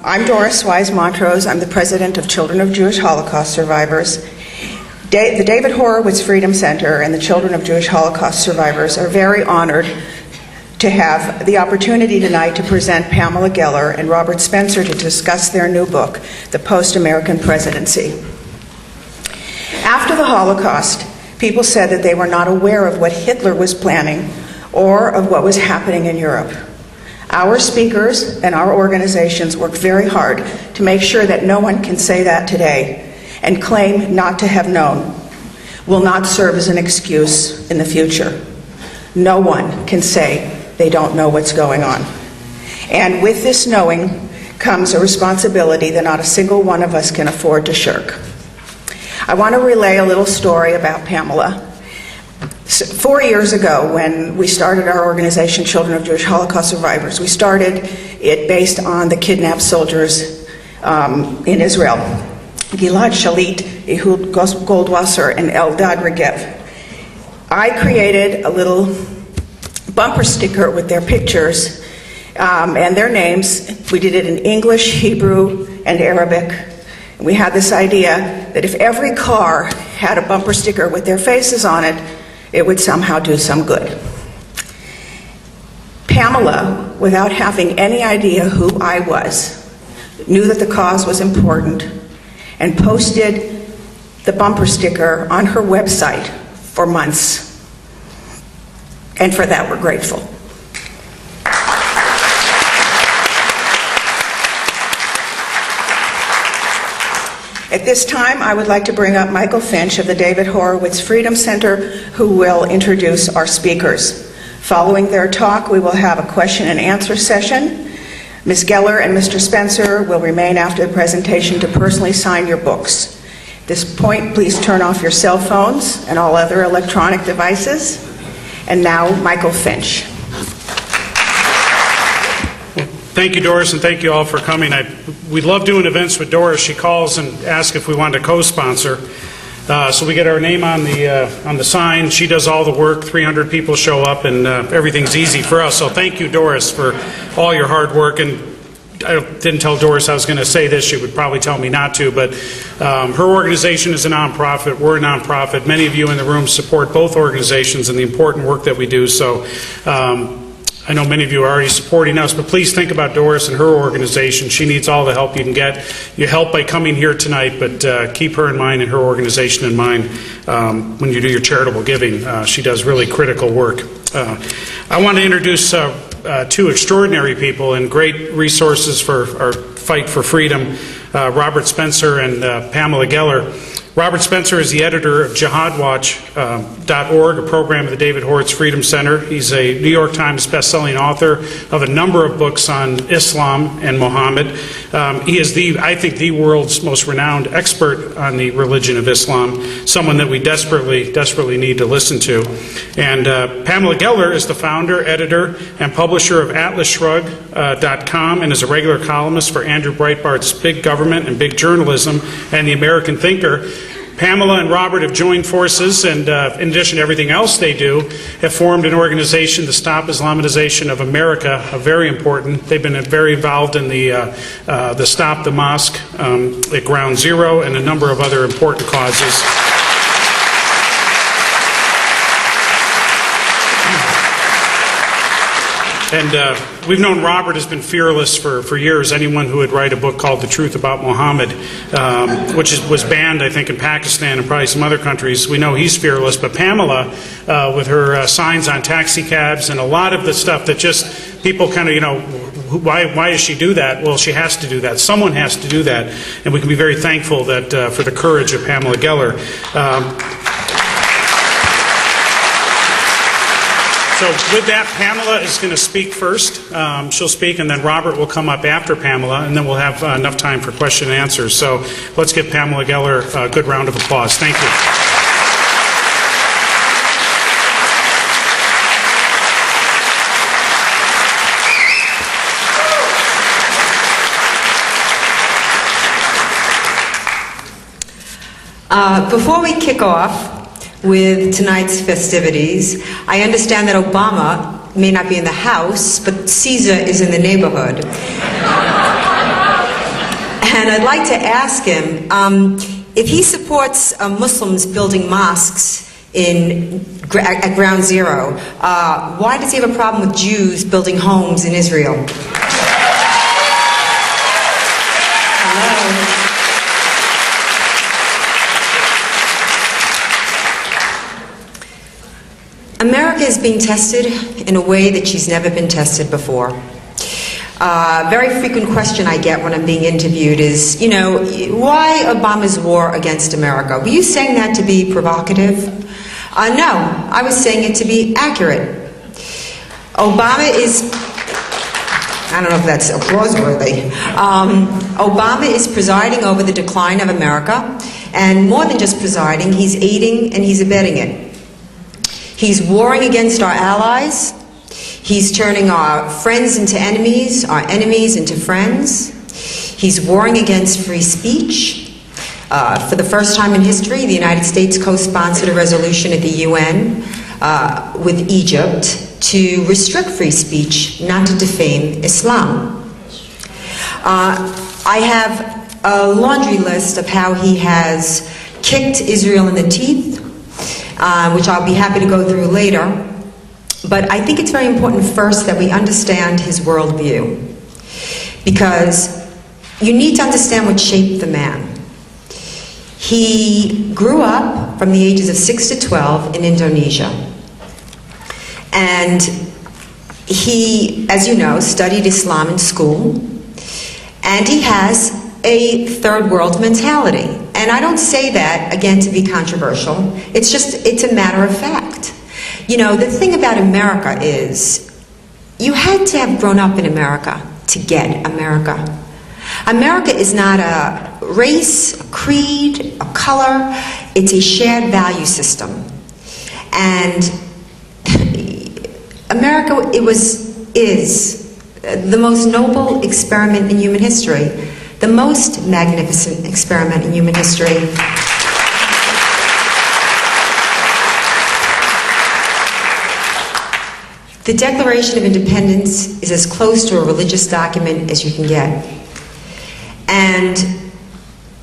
I'm Doris Wise-Montrose. I'm the president of Children of Jewish Holocaust Survivors. The David Horowitz Freedom Center and the Children of Jewish Holocaust Survivors are very honored to have the opportunity tonight to present Pamela Geller and Robert Spencer to discuss their new book, The Post-American Presidency. After the Holocaust, people said that they were not aware of what Hitler was planning or of what was happening in Europe. Our speakers and our organizations worked very hard to make sure that no one can say that today and claim not to have known will not serve as an excuse in the future. No one can say they don't know what's going on. And with this knowing comes a responsibility that not a single one of us can afford to shirk. I want to relay a little story about Pamela. 4 years ago, when we started our organization, Children of Jewish Holocaust Survivors, we started it based on the kidnapped soldiers in Israel, Gilad Shalit, Ehud Goldwasser, and Eldad Regev. I created a little bumper sticker with their pictures and their names. We did it in English, Hebrew, and Arabic. We had this idea that if every car had a bumper sticker with their faces on it, it would somehow do some good. Pamela, without having any idea who I was, knew that the cause was important and posted the bumper sticker on her website for months. And for that, we're grateful. At this time, I would like to bring up Michael Finch of the David Horowitz Freedom Center, who will introduce our speakers. Following their talk, we will have a question and answer session. Ms. Geller and Mr. Spencer will remain after the presentation to personally sign your books. At this point, please turn off your cell phones and all other electronic devices. And now, Michael Finch. Thank you, Doris, and thank you all for coming. We love doing events with Doris. She calls and asks if we want to co-sponsor. So we get our name on the sign. She does all the work. 300 people show up, and everything's easy for us. So thank you, Doris, for all your hard work. And I didn't tell Doris I was going to say this. She would probably tell me not to, but her organization is a nonprofit. We're a nonprofit. Many of you in the room support both organizations and the important work that we do. So I know many of you are already supporting us, but please think about Doris and her organization. She needs all the help you can get. You help by coming here tonight, but keep her in mind and her organization in mind when you do your charitable giving. She does really critical work. I want to introduce two extraordinary people and great resources for our fight for freedom, Robert Spencer and Pamela Geller. Robert Spencer is the editor of JihadWatch.org, a program of the David Horowitz Freedom Center. He's a New York Times best-selling author of a number of books on Islam and Muhammad. He is, I think, the world's most renowned expert on the religion of Islam, someone that we desperately need to listen to. And Pamela Geller is the founder, editor, and publisher of AtlasShrug.com and is a regular columnist for Andrew Breitbart's Big Government and Big Journalism and the American Thinker. Pamela and Robert have joined forces and, in addition to everything else they do, have formed an organization to stop Islamization of America, very important. They've been very involved in the Stop the Mosque at Ground Zero and a number of other important causes. And we've known Robert has been fearless for years. Anyone who would write a book called The Truth About Muhammad, which was banned, I think, in Pakistan and probably some other countries, we know he's fearless. But Pamela, with her signs on taxi cabs and a lot of the stuff that just people kind of, why does she do that? Well, she has to do that. Someone has to do that. And we can be very thankful that for the courage of Pamela Geller. So with that, Pamela is going to speak first. She'll speak, and then Robert will come up after Pamela, and then we'll have enough time for question and answers. So let's give Pamela Geller a good round of applause. Thank you. Before we kick off with tonight's festivities, I understand that Obama may not be in the house, but Caesar is in the neighborhood. And I'd like to ask him if he supports Muslims building mosques at Ground Zero, why does he have a problem with Jews building homes in Israel? Hello. America is being tested in a way that she's never been tested before. Very frequent question I get when I'm being interviewed is, why Obama's war against America? Were you saying that to be provocative? No, I was saying it to be accurate. Obama is, I don't know if that's applause-worthy. Obama is presiding over the decline of America, and more than just presiding, he's aiding and he's abetting it. He's warring against our allies. He's turning our friends into enemies, our enemies into friends. He's warring against free speech. For the first time in history, the United States co-sponsored a resolution at the UN with Egypt to restrict free speech, not to defame Islam. I have a laundry list of how he has kicked Israel in the teeth, which I'll be happy to go through later. But I think it's very important first that we understand his worldview, because you need to understand what shaped the man. He grew up from the ages of 6 to 12 in Indonesia. And he, as you know, studied Islam in school. And he has a third world mentality. And I don't say that, again, to be controversial. It's a matter of fact. The thing about America is, you had to have grown up in America to get America. America is not a race, a creed, a color. It's a shared value system. And America is the most noble experiment in human history, the most magnificent experiment in human history. The Declaration of Independence is as close to a religious document as you can get. And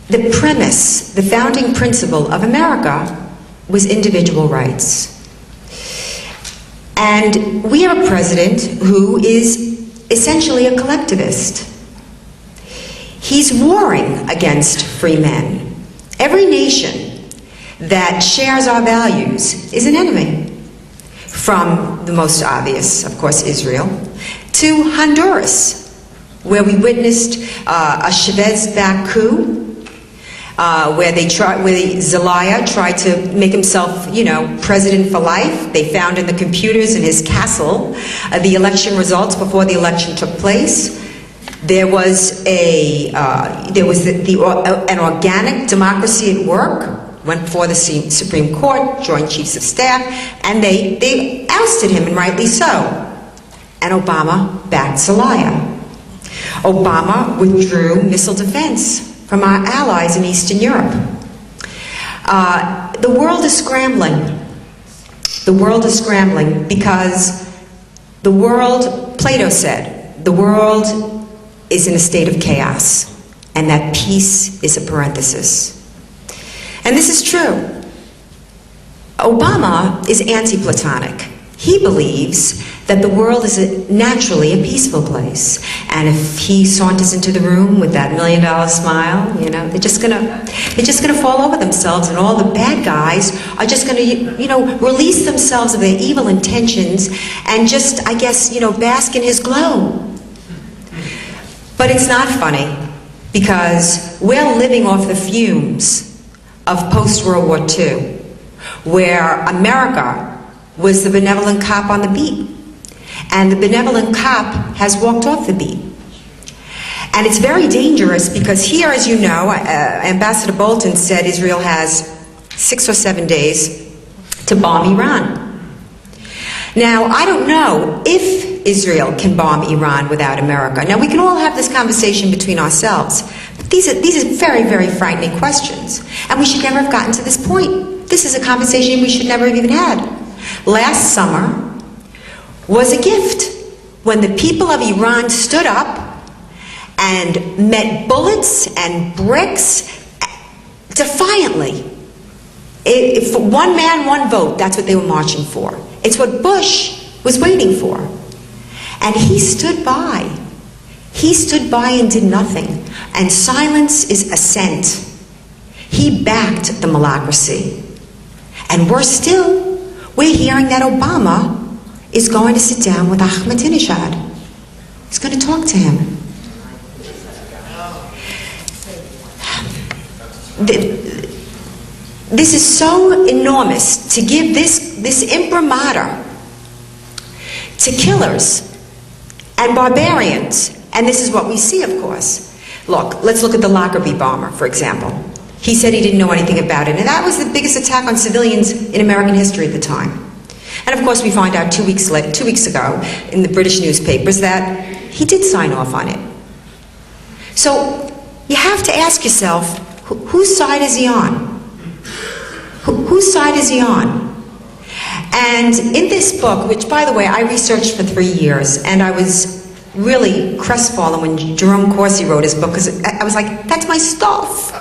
the premise, the founding principle of America was individual rights. And we have a president who is essentially a collectivist. He's warring against free men. Every nation that shares our values is an enemy. From the most obvious, of course, Israel, to Honduras, where we witnessed a Chavez-backed coup, where Zelaya tried to make himself, president for life. They found in the computers in his castle the election results before the election took place. There was an organic democracy at work. Went before the Supreme Court, Joint Chiefs of Staff, and they ousted him, and rightly so. And Obama backed Zelaya. Obama withdrew missile defense from our allies in Eastern Europe. The world is scrambling. The world is scrambling because the world, Plato said, the world is in a state of chaos, and that peace is a parenthesis. And this is true. Obama is anti-Platonic. He believes that the world is naturally a peaceful place. And if he saunters into the room with that $1 million smile, they're just gonna fall over themselves, and all the bad guys are just gonna, release themselves of their evil intentions and just, bask in his glow. But it's not funny, because we're living off the fumes of post-World War II, where America was the benevolent cop on the beat. And the benevolent cop has walked off the beat. And it's very dangerous because here, as you know, Ambassador Bolton said Israel has 6 or 7 days to bomb Iran. Now, I don't know if Israel can bomb Iran without America. Now, we can all have this conversation between ourselves. But these are very, very frightening questions. And we should never have gotten to this point. This is a conversation we should never have even had. Last summer was a gift when the people of Iran stood up and met bullets and bricks defiantly. If one man, one vote, that's what they were marching for. It's what Bush was waiting for. And he stood by. He stood by and did nothing. And silence is assent. He backed the malacracy. And worse still, we're hearing that Obama is going to sit down with Ahmadinejad. He's going to talk to him. This is so enormous to give this imprimatur to killers and barbarians. And this is what we see, of course. Look, let's look at the Lockerbie bomber, for example. He said he didn't know anything about it, and that was the biggest attack on civilians in American history at the time. And of course, we find out 2 weeks ago in the British newspapers that he did sign off on it. So you have to ask yourself, whose side is he on? Whose side is he on? And in this book, which, by the way, I researched for 3 years, and I was really crestfallen when Jerome Corsi wrote his book, because I was like, that's my stuff.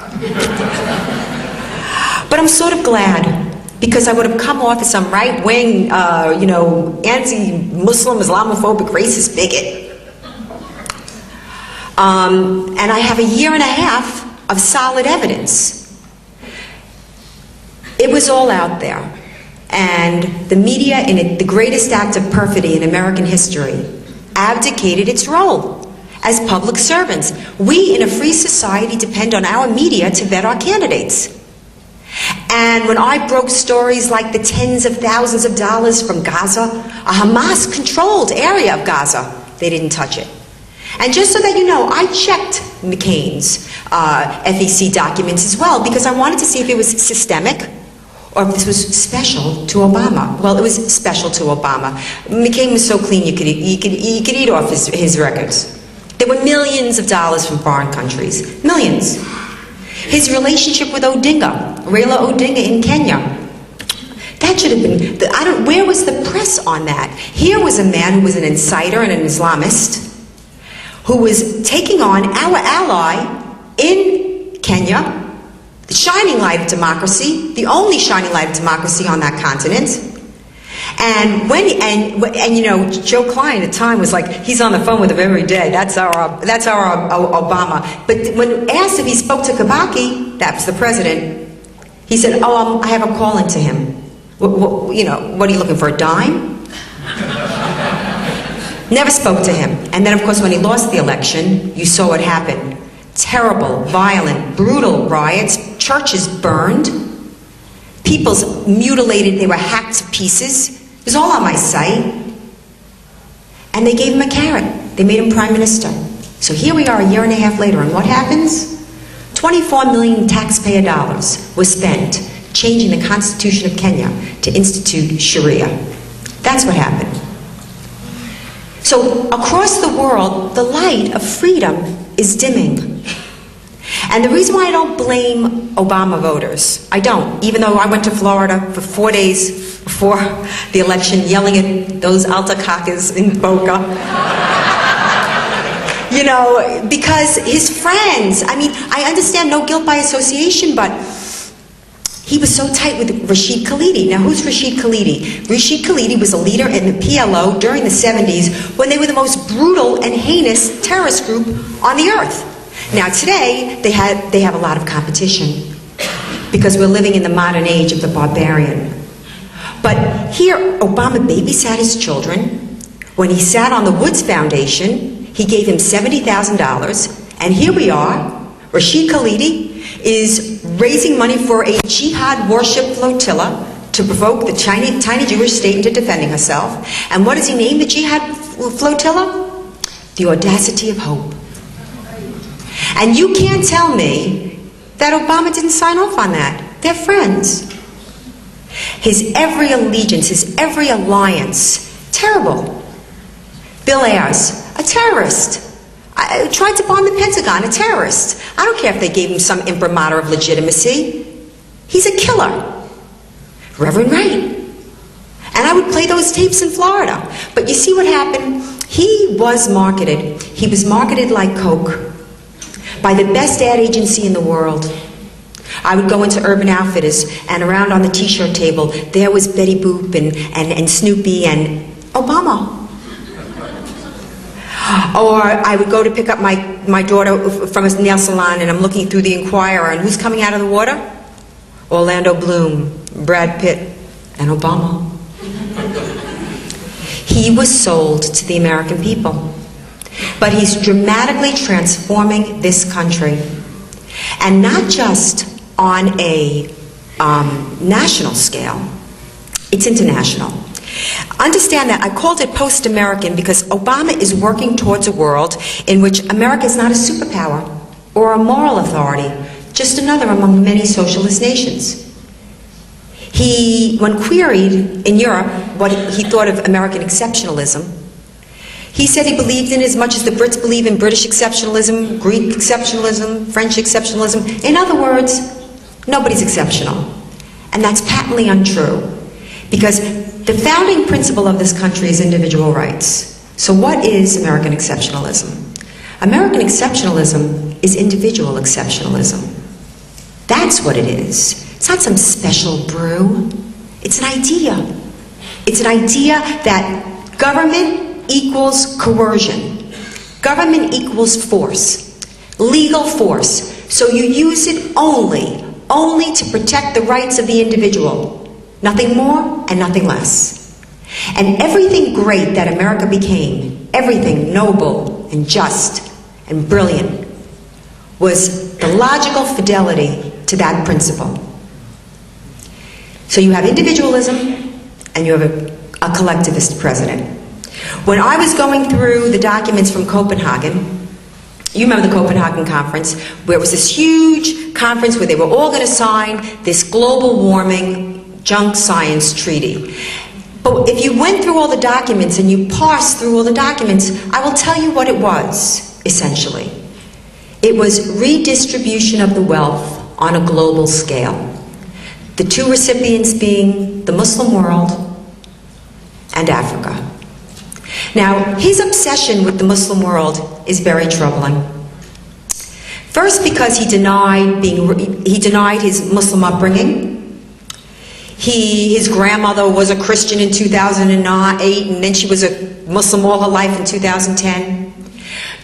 But I'm sort of glad, because I would have come off as some right-wing, anti-Muslim, Islamophobic, racist bigot. And I have a year and a half of solid evidence. It was all out there. And the media, in the greatest act of perfidy in American history, abdicated its role as public servants. We, in a free society, depend on our media to vet our candidates. And when I broke stories like the tens of thousands of dollars from Gaza, a Hamas-controlled area of Gaza, they didn't touch it. And just so that you know, I checked McCain's FEC documents as well, because I wanted to see if it was systemic or if this was special to Obama. Well, it was special to Obama. McCain was so clean you could eat off his records. There were millions of dollars from foreign countries. Millions. His relationship with Odinga, Raila Odinga in Kenya. That should have been, where was the press on that? Here was a man who was an insider and an Islamist who was taking on our ally in Kenya, the shining light of democracy, the only shining light of democracy on that continent. And Joe Klein at the time was like, he's on the phone with him every day. That's our Obama. But when asked if he spoke to Kibaki, that was the president, he said, I have a call into him. What are you looking for, a dime? Never spoke to him. And then, of course, when he lost the election, you saw what happened. Terrible, violent, brutal riots, churches burned, people's mutilated, they were hacked to pieces. It was all on my site. And they gave him a carrot. They made him prime minister. So here we are a year and a half later, and what happens? 24 million taxpayer dollars was spent changing the Constitution of Kenya to institute Sharia. That's what happened. So across the world, the light of freedom is dimming. And the reason why I don't blame Obama voters, I don't, even though I went to Florida for 4 days before the election yelling at those altacacas in Boca. Because his friends, I understand no guilt by association, but he was so tight with Rashid Khalidi. Now, who's Rashid Khalidi? Rashid Khalidi was a leader in the PLO during the 70s when they were the most brutal and heinous terrorist group on the earth. Now, today, they have a lot of competition because we're living in the modern age of the barbarian. But here, Obama babysat his children. When he sat on the Woods Foundation, he gave him $70,000. And here we are, Rashid Khalidi is raising money for a jihad warship flotilla to provoke the tiny Jewish state into defending herself. And what does he name the jihad flotilla? The Audacity of Hope. And you can't tell me that Obama didn't sign off on that. They're friends. His every allegiance, his every alliance, terrible. Bill Ayers, a terrorist. Tried to bomb the Pentagon, a terrorist. I don't care if they gave him some imprimatur of legitimacy. He's a killer. Reverend Wright. And I would play those tapes in Florida. But you see what happened? He was marketed. He was marketed like Coke. by the best ad agency in the world. I would go into Urban Outfitters, and around on the t-shirt table, there was Betty Boop and Snoopy and Obama. Or I would go to pick up my daughter from a nail salon, and I'm looking through the Inquirer, and who's coming out of the water? Orlando Bloom, Brad Pitt, and Obama. He was sold to the American people. But he's dramatically transforming this country. And not just on a national scale, it's international. Understand that I called it post-American because Obama is working towards a world in which America is not a superpower or a moral authority, just another among many socialist nations. When queried in Europe what he thought of American exceptionalism, he said he believed in it as much as the Brits believe in British exceptionalism, Greek exceptionalism, French exceptionalism. In other words, nobody's exceptional. And that's patently untrue, because the founding principle of this country is individual rights. So what is American exceptionalism? American exceptionalism is individual exceptionalism. That's what it is. It's not some special brew. It's an idea. It's an idea that government equals coercion. Government equals force. Legal force. So you use it only to protect the rights of the individual. Nothing more and nothing less. And everything great that America became, everything noble and just and brilliant, was the logical fidelity to that principle. So you have individualism and you have a collectivist president. When I was going through the documents from Copenhagen, you remember the Copenhagen conference, where it was this huge conference where they were all going to sign this global warming junk science treaty. But if you went through all the documents and you parsed through all the documents, I will tell you what it was, essentially. It was redistribution of the wealth on a global scale. The two recipients being the Muslim world and Africa. Now, his obsession with the Muslim world is very troubling. First, because he denied his Muslim upbringing. His grandmother was a Christian in 2008, and then she was a Muslim all her life in 2010.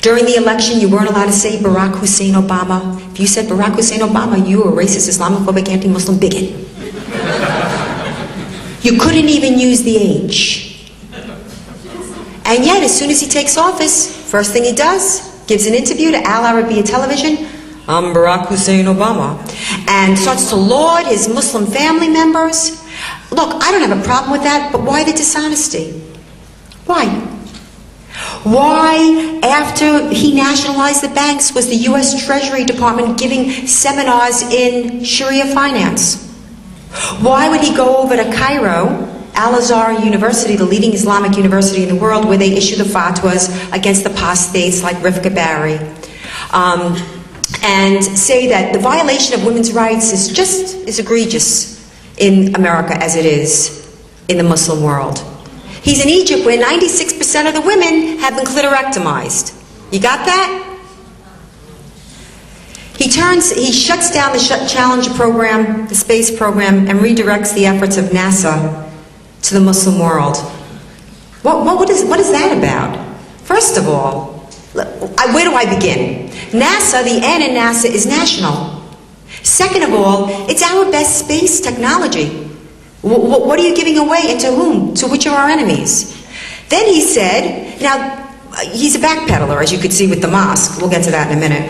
During the election, you weren't allowed to say Barack Hussein Obama. If you said Barack Hussein Obama, you were a racist, Islamophobic, anti-Muslim bigot. You couldn't even use the H. And yet, as soon as he takes office, first thing he does, gives an interview to Al Arabiya television, I'm Barack Hussein Obama, and starts to laud his Muslim family members. Look, I don't have a problem with that, but why the dishonesty? Why? Why, after he nationalized the banks, was the U.S. Treasury Department giving seminars in Sharia finance? Why would he go over to Cairo, Al-Azhar University, the leading Islamic university in the world, where they issue the fatwas against the apostates like Rifka Bari, and say that the violation of women's rights is just as egregious in America as it is in the Muslim world? He's in Egypt, where 96% of the women have been clitorectomized. You got that? He shuts down the Challenger program, the space program, and redirects the efforts of NASA to the Muslim world. What is that about? First of all, where do I begin? NASA, the N in NASA is national. Second of all, it's our best space technology. What are you giving away, and to whom? To which of our enemies? Then he said, now, he's a backpedaler, as you could see with the mosque. We'll get to that in a minute.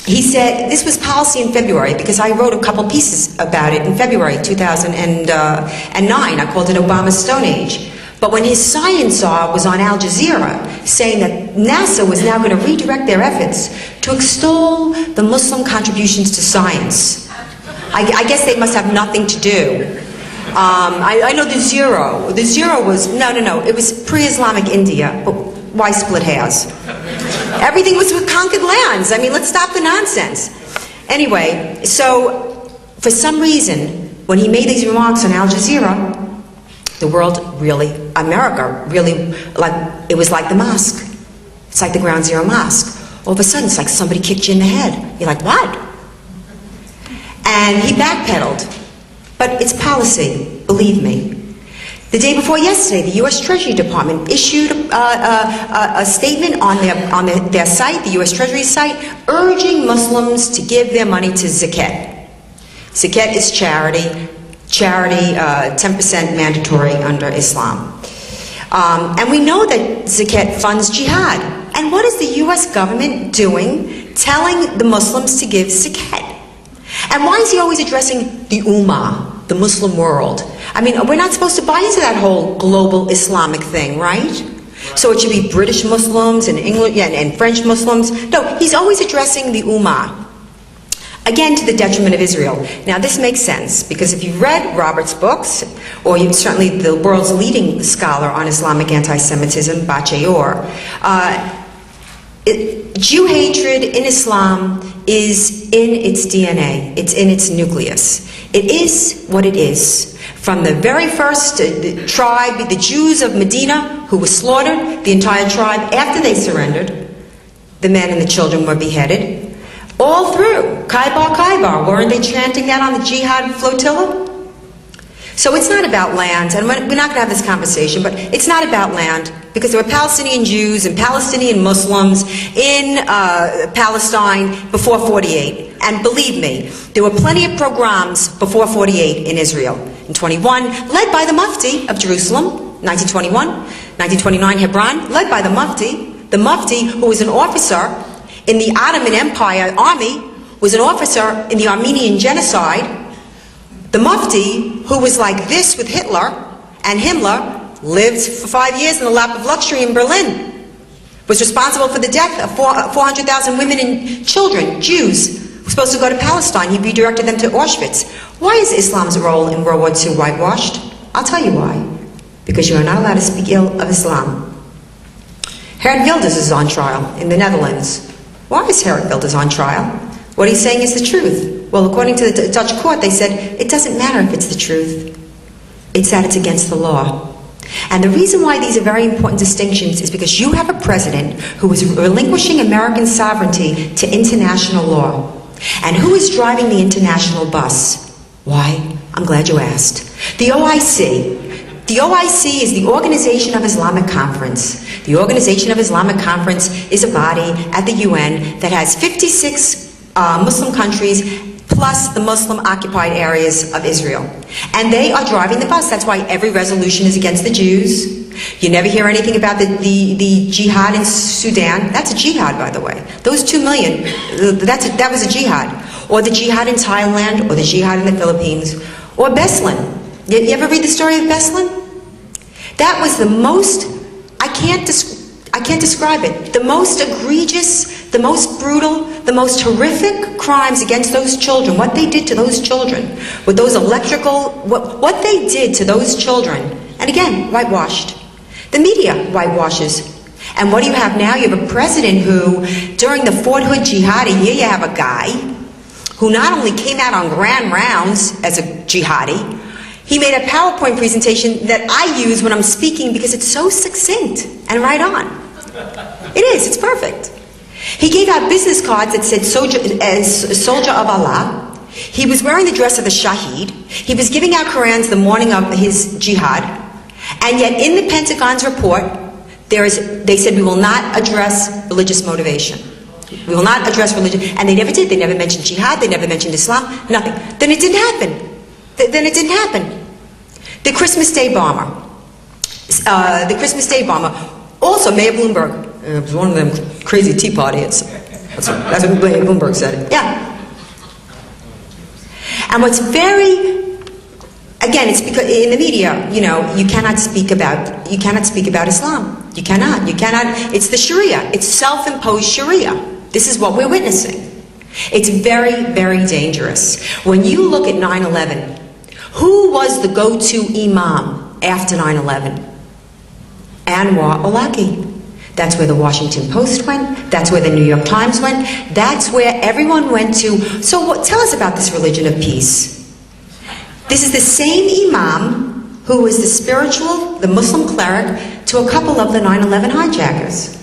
He said, this was policy in February, because I wrote a couple pieces about it in February 2009. I called it Obama's Stone Age. But when his science czar was on Al Jazeera, saying that NASA was now going to redirect their efforts to extol the Muslim contributions to science, I guess they must have nothing to do. I know the zero. The zero was, no, it was pre-Islamic India, but why split hairs? Everything was with conquered lands. I mean, let's stop the nonsense. Anyway, so for some reason, when he made these remarks on Al Jazeera, the world really, America really, it was like the mosque. It's like the Ground Zero Mosque. All of a sudden, it's like somebody kicked you in the head. You're like, what? And he backpedaled. But it's policy, believe me. The day before yesterday, the U.S. Treasury Department issued a statement on their site, the U.S. Treasury site, urging Muslims to give their money to zakat. Zakat is charity, 10% mandatory under Islam. And we know that zakat funds jihad. And what is the U.S. government doing, telling the Muslims to give zakat? And why is he always addressing the Ummah, the Muslim world? I mean, we're not supposed to buy into that whole global Islamic thing, right? So it should be British Muslims and English and French Muslims. No, he's always addressing the Ummah. Again, to the detriment of Israel. Now, this makes sense, because if you've read Robert's books, or you've certainly the world's leading scholar on Islamic anti-Semitism, Bacheyor, Jew hatred in Islam is in its DNA. It's in its nucleus. It is what it is. From the very first tribe, the Jews of Medina, who were slaughtered, the entire tribe, after they surrendered, the men and the children were beheaded. All through, Khaybar, Khaybar, weren't they chanting that on the jihad flotilla? So it's not about land, and we're not going to have this conversation, but it's not about land, because there were Palestinian Jews and Palestinian Muslims in Palestine before 48. And believe me, there were plenty of pogroms before 48 in Israel. In 21, led by the Mufti of Jerusalem, 1921, 1929 Hebron, led by the Mufti who was an officer in the Ottoman Empire army, was an officer in the Armenian genocide. The Mufti, who was like this with Hitler and Himmler, lived for 5 years in the lap of luxury in Berlin, was responsible for the death of 400,000 women and children, Jews, who were supposed to go to Palestine. He redirected them to Auschwitz. Why is Islam's role in World War II whitewashed? I'll tell you why. Because you are not allowed to speak ill of Islam. Gerrit Wilders is on trial in the Netherlands. Why is Gerrit Wilders on trial? What he's saying is the truth. Well, according to the Dutch court, they said, it doesn't matter if it's the truth. It's that it's against the law. And the reason why these are very important distinctions is because you have a president who is relinquishing American sovereignty to international law. And who is driving the international bus? Why? I'm glad you asked. The OIC. The OIC is the Organization of Islamic Conference. The Organization of Islamic Conference is a body at the UN that has 56 Muslim countries plus the Muslim-occupied areas of Israel. And they are driving the bus. That's why every resolution is against the Jews. You never hear anything about the jihad in Sudan. That's a jihad, by the way. Those 2 million, that was a jihad. Or the jihad in Thailand, or the jihad in the Philippines, or Beslan. You ever read the story of Beslan? That was the most, I can't describe it, the most egregious, the most brutal, the most horrific crimes against those children, what they did to those children, with those electrical, what they did to those children, and again, whitewashed. The media whitewashes. And what do you have now? You have a president who, during the Fort Hood jihadi, here you have a guy who not only came out on grand rounds as a jihadi, he made a PowerPoint presentation that I use when I'm speaking because it's so succinct and right on. It is, it's perfect. He gave out business cards that said soldier of Allah. He was wearing the dress of the Shaheed. He was giving out Qurans the morning of his jihad. And yet in the Pentagon's report, they said we will not address religious motivation. We will not address religion. And they never did. They never mentioned jihad. They never mentioned Islam. Nothing. Then it didn't happen. Then it didn't happen. The Christmas Day bomber. Also, Mayor Bloomberg. It was one of them crazy Tea Party hits. That's what Mayor Bloomberg said. Yeah. And what's very, again, it's because in the media, you cannot speak about Islam. You cannot. It's the Sharia. It's self-imposed Sharia. This is what we're witnessing. It's very, very dangerous. When you look at 9/11, who was the go-to imam after 9/11? Anwar al-Awlaki. That's where the Washington Post went. That's where the New York Times went. That's where everyone went to. So tell us about this religion of peace. This is the same imam who was the Muslim cleric to a couple of the 9/11 hijackers.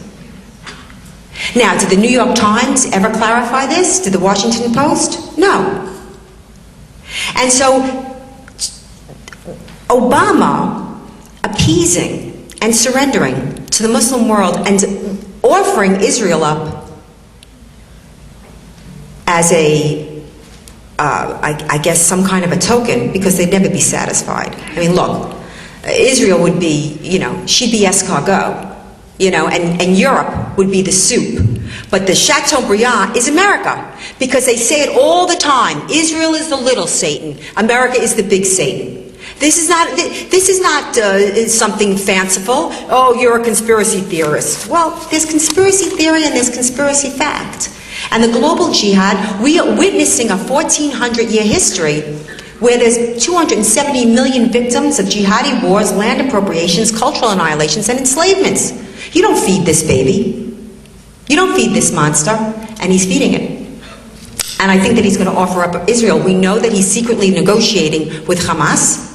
Now, did the New York Times ever clarify this? Did the Washington Post? No. And so, Obama appeasing and surrendering to the Muslim world and offering Israel up as I guess, some kind of a token, because they'd never be satisfied. I mean, look, Israel would be, she'd be escargot, and Europe would be the soup. But the Chateaubriand is America, because they say it all the time. Israel is the little Satan. America is the big Satan. This is not something fanciful. Oh, you're a conspiracy theorist. Well, there's conspiracy theory and there's conspiracy fact. And the global jihad, we are witnessing a 1,400-year history where there's 270 million victims of jihadi wars, land appropriations, cultural annihilations, and enslavements. You don't feed this baby. You don't feed this monster, and he's feeding it. And I think that he's going to offer up Israel. We know that he's secretly negotiating with Hamas.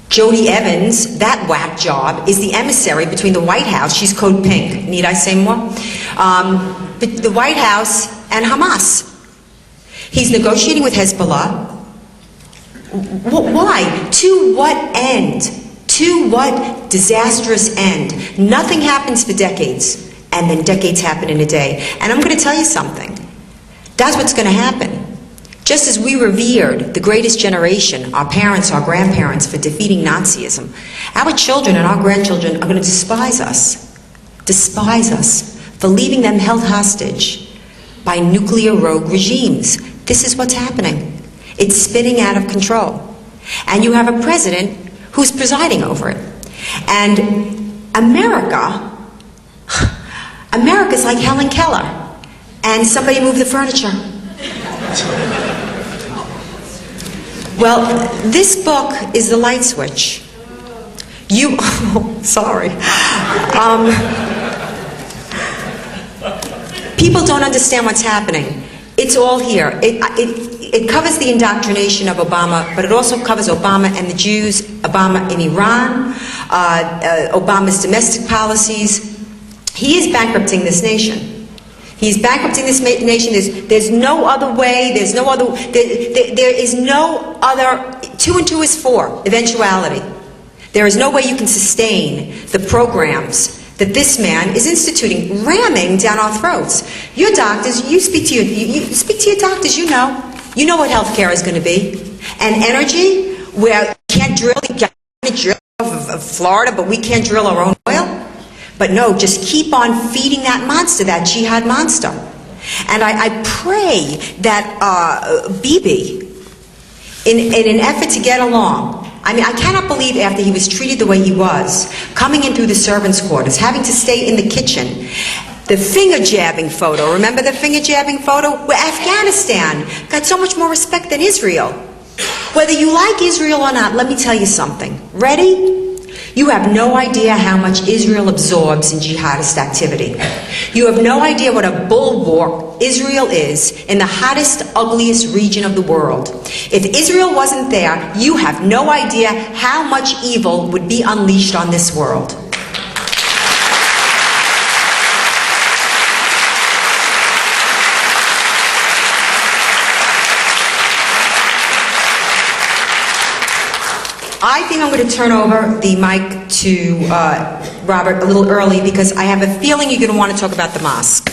Jody Evans, that whack job, is the emissary between the White House, she's code pink, need I say more? The White House and Hamas. He's negotiating with Hezbollah. Why? To what end? To what disastrous end? Nothing happens for decades, and then decades happen in a day. And I'm going to tell you something. That's what's going to happen. Just as we revered the greatest generation, our parents, our grandparents, for defeating Nazism, our children and our grandchildren are going to despise us for leaving them held hostage by nuclear rogue regimes. This is what's happening. It's spinning out of control. And you have a president who's presiding over it. And America's like Helen Keller. And somebody moved the furniture. Well, this book is the light switch. Sorry. People don't understand what's happening. It's all here. It covers the indoctrination of Obama, but it also covers Obama and the Jews, Obama in Iran, Obama's domestic policies. He is bankrupting this nation. He's bankrupting this nation. There's no other way. There is no other. 2 and 2 is 4. Eventuality. There is no way you can sustain the programs that this man is instituting, ramming down our throats. Your doctors, you speak to your doctors. You know what health care is going to be. And energy, where you can't drill. You got to drill of Florida, but we can't drill our own oil. But no, just keep on feeding that monster, that jihad monster. And I pray that Bibi, in an effort to get along, I mean, I cannot believe after he was treated the way he was, coming in through the servants' quarters, having to stay in the kitchen, the finger-jabbing photo, remember the finger-jabbing photo? Where Afghanistan got so much more respect than Israel. Whether you like Israel or not, let me tell you something. Ready? You have no idea how much Israel absorbs in jihadist activity. You have no idea what a bulwark Israel is in the hottest, ugliest region of the world. If Israel wasn't there, you have no idea how much evil would be unleashed on this world. I think I'm going to turn over the mic to Robert a little early because I have a feeling you're going to want to talk about the mosque.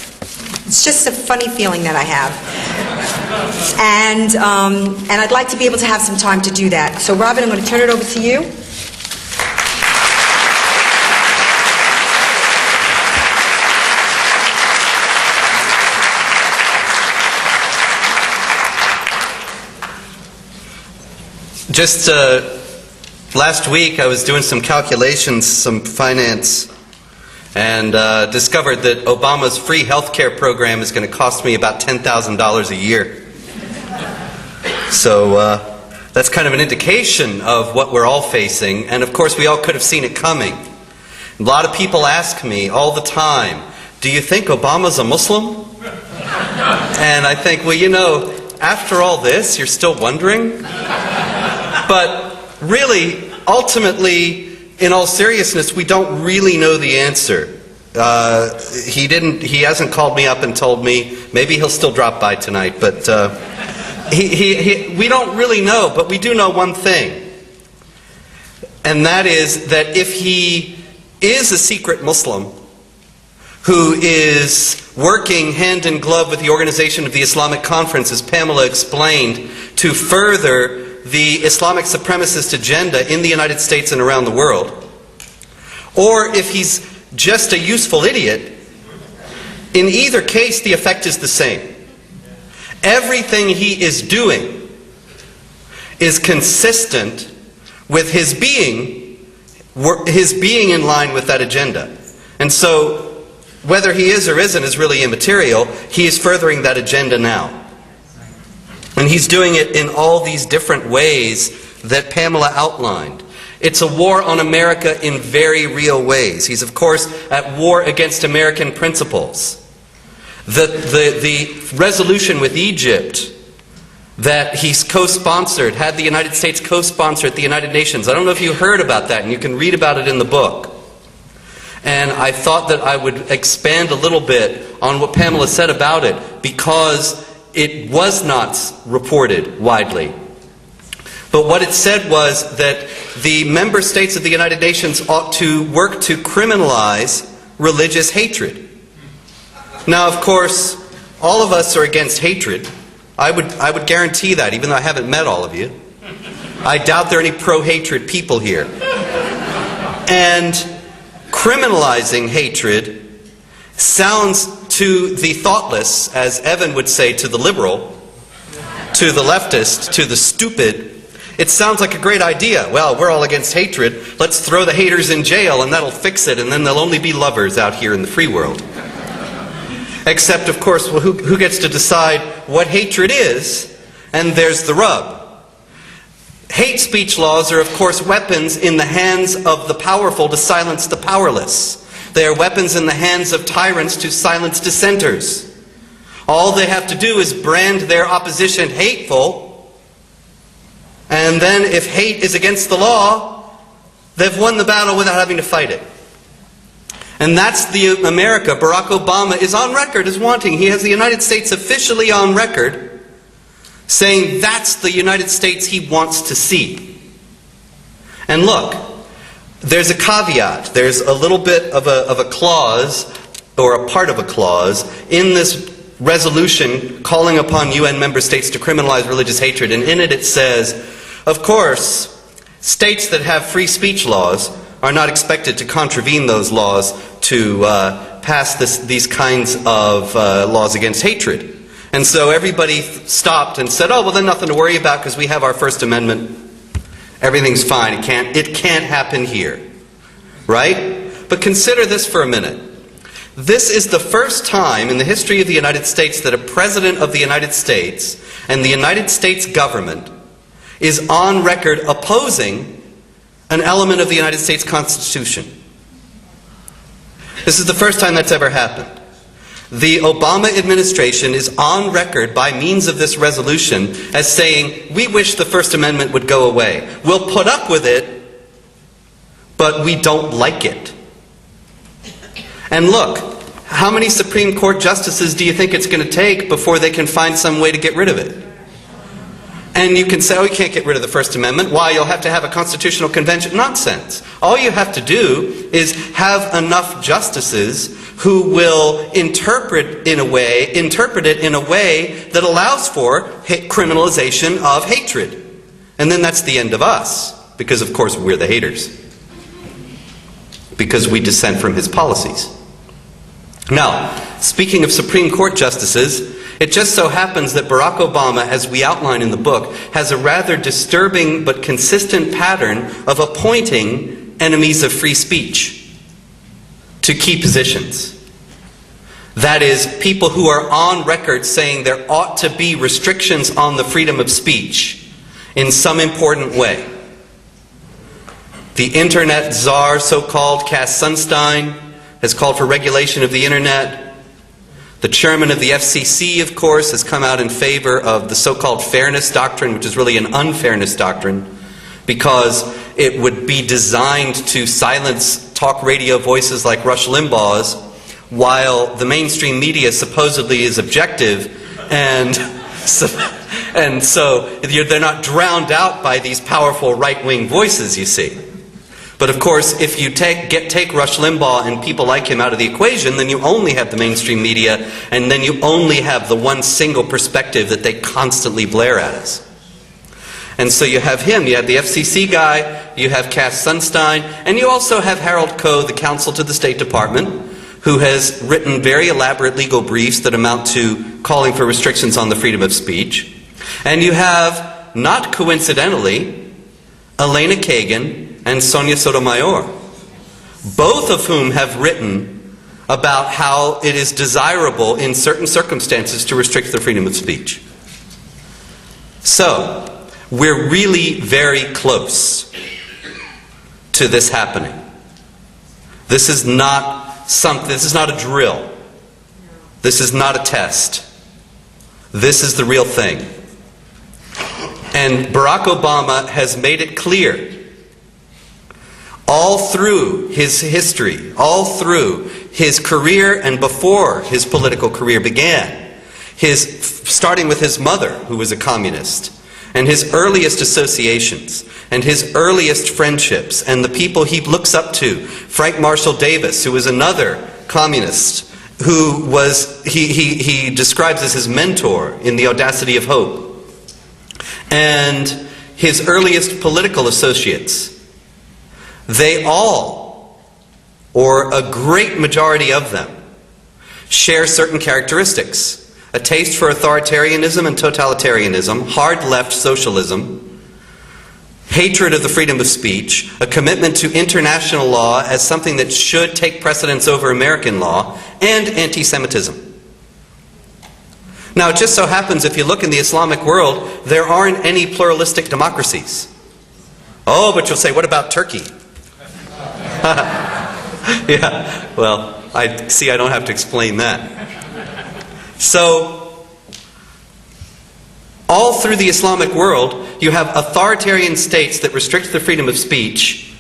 It's just a funny feeling that I have. And I'd like to be able to have some time to do that. So Robert, I'm going to turn it over to you. Just last week I was doing some calculations, some finance, and discovered that Obama's free health care program is going to cost me about $10,000 a year. So that's kind of an indication of what we're all facing, and of course we all could have seen it coming. A lot of people ask me all the time, do you think Obama's a Muslim? And I think, well, you know, after all this, you're still wondering? But really, ultimately, in all seriousness, we don't really know the answer. He hasn't called me up and told me. Maybe he'll still drop by tonight, but we don't really know. But we do know one thing, and that is that if he is a secret Muslim who is working hand in glove with the Organization of the Islamic Conference, as Pamela explained, to further the Islamic supremacist agenda in the United States and around the world, or if he's just a useful idiot, in either case the effect is the same. Everything he is doing is consistent with his being in line with that agenda. And so, whether he is or isn't is really immaterial. He is furthering that agenda now. And he's doing it in all these different ways that Pamela outlined. It's a war on America in very real ways. He's, of course, at war against American principles. The resolution with Egypt that he's co-sponsored, had the United States co-sponsor at the United Nations. I don't know if you heard about that, and you can read about it in the book. And I thought that I would expand a little bit on what Pamela said about it, because it was not reported widely. But what it said was that the member states of the United Nations ought to work to criminalize religious hatred. Now, of course, all of us are against hatred. I would guarantee that, even though I haven't met all of you. I doubt there are any pro-hatred people here. And criminalizing hatred sounds to the thoughtless, as Evan would say, to the liberal, to the leftist, to the stupid, it sounds like a great idea. Well, we're all against hatred. Let's throw the haters in jail and that'll fix it, and then they'll only be lovers out here in the free world. Except, of course, well, who gets to decide what hatred is? And there's the rub. Hate speech laws are, of course, weapons in the hands of the powerful to silence the powerless. They are weapons in the hands of tyrants to silence dissenters. All they have to do is brand their opposition hateful, and then if hate is against the law, they've won the battle without having to fight it. And that's the America Barack Obama is on record as wanting. He has the United States officially on record saying that's the United States he wants to see. And look, there's a caveat. There's a little bit of a clause, or a part of a clause, in this resolution calling upon UN member states to criminalize religious hatred. And in it it says, of course, states that have free speech laws are not expected to contravene those laws to pass these kinds of laws against hatred. And so everybody stopped and said, oh, well, then nothing to worry about because we have our First Amendment. Everything's fine. It can't happen here. Right? But consider this for a minute. This is the first time in the history of the United States that a president of the United States and the United States government is on record opposing an element of the United States Constitution. This is the first time that's ever happened. The Obama administration is on record by means of this resolution as saying, we wish the First Amendment would go away. We'll put up with it, but we don't like it. And look, how many Supreme Court justices do you think it's going to take before they can find some way to get rid of it? And you can say, oh, you can't get rid of the First Amendment. Why? You'll have to have a constitutional convention. Nonsense. All you have to do is have enough justices who will interpret it in a way that allows for criminalization of hatred. And then that's the end of us. Because, of course, we're the haters. Because we dissent from his policies. Now, speaking of Supreme Court justices, it just so happens that Barack Obama, as we outline in the book, has a rather disturbing but consistent pattern of appointing enemies of free speech to key positions. That is, people who are on record saying there ought to be restrictions on the freedom of speech in some important way. The Internet czar, so-called, Cass Sunstein, has called for regulation of the Internet. The chairman of the FCC, of course, has come out in favor of the so-called fairness doctrine, which is really an unfairness doctrine, because it would be designed to silence talk radio voices like Rush Limbaugh's, while the mainstream media supposedly is objective, and so they're not drowned out by these powerful right-wing voices, you see. But of course, if you take Rush Limbaugh and people like him out of the equation, then you only have the mainstream media, and then you only have the one single perspective that they constantly blare at us. And so you have him, you have the FCC guy, you have Cass Sunstein, and you also have Harold Koh, the counsel to the State Department, who has written very elaborate legal briefs that amount to calling for restrictions on the freedom of speech. And you have, not coincidentally, Elena Kagan and Sonia Sotomayor, both of whom have written about how it is desirable in certain circumstances to restrict the freedom of speech. So, we're really very close to this happening. This is not a drill. This is not a test. This is the real thing. And Barack Obama has made it clear, all through his history, all through his career and before his political career began, starting with his mother, who was a communist, and his earliest associations, and his earliest friendships, and the people he looks up to. Frank Marshall Davis, who was another communist, who was, he describes as his mentor in The Audacity of Hope. And his earliest political associates, they all, or a great majority of them, share certain characteristics. A taste for authoritarianism and totalitarianism, hard left socialism, hatred of the freedom of speech, a commitment to international law as something that should take precedence over American law, and anti-Semitism. Now, it just so happens, if you look in the Islamic world, there aren't any pluralistic democracies. Oh, but you'll say, what about Turkey? Yeah, well, I don't have to explain that. So, all through the Islamic world, you have authoritarian states that restrict the freedom of speech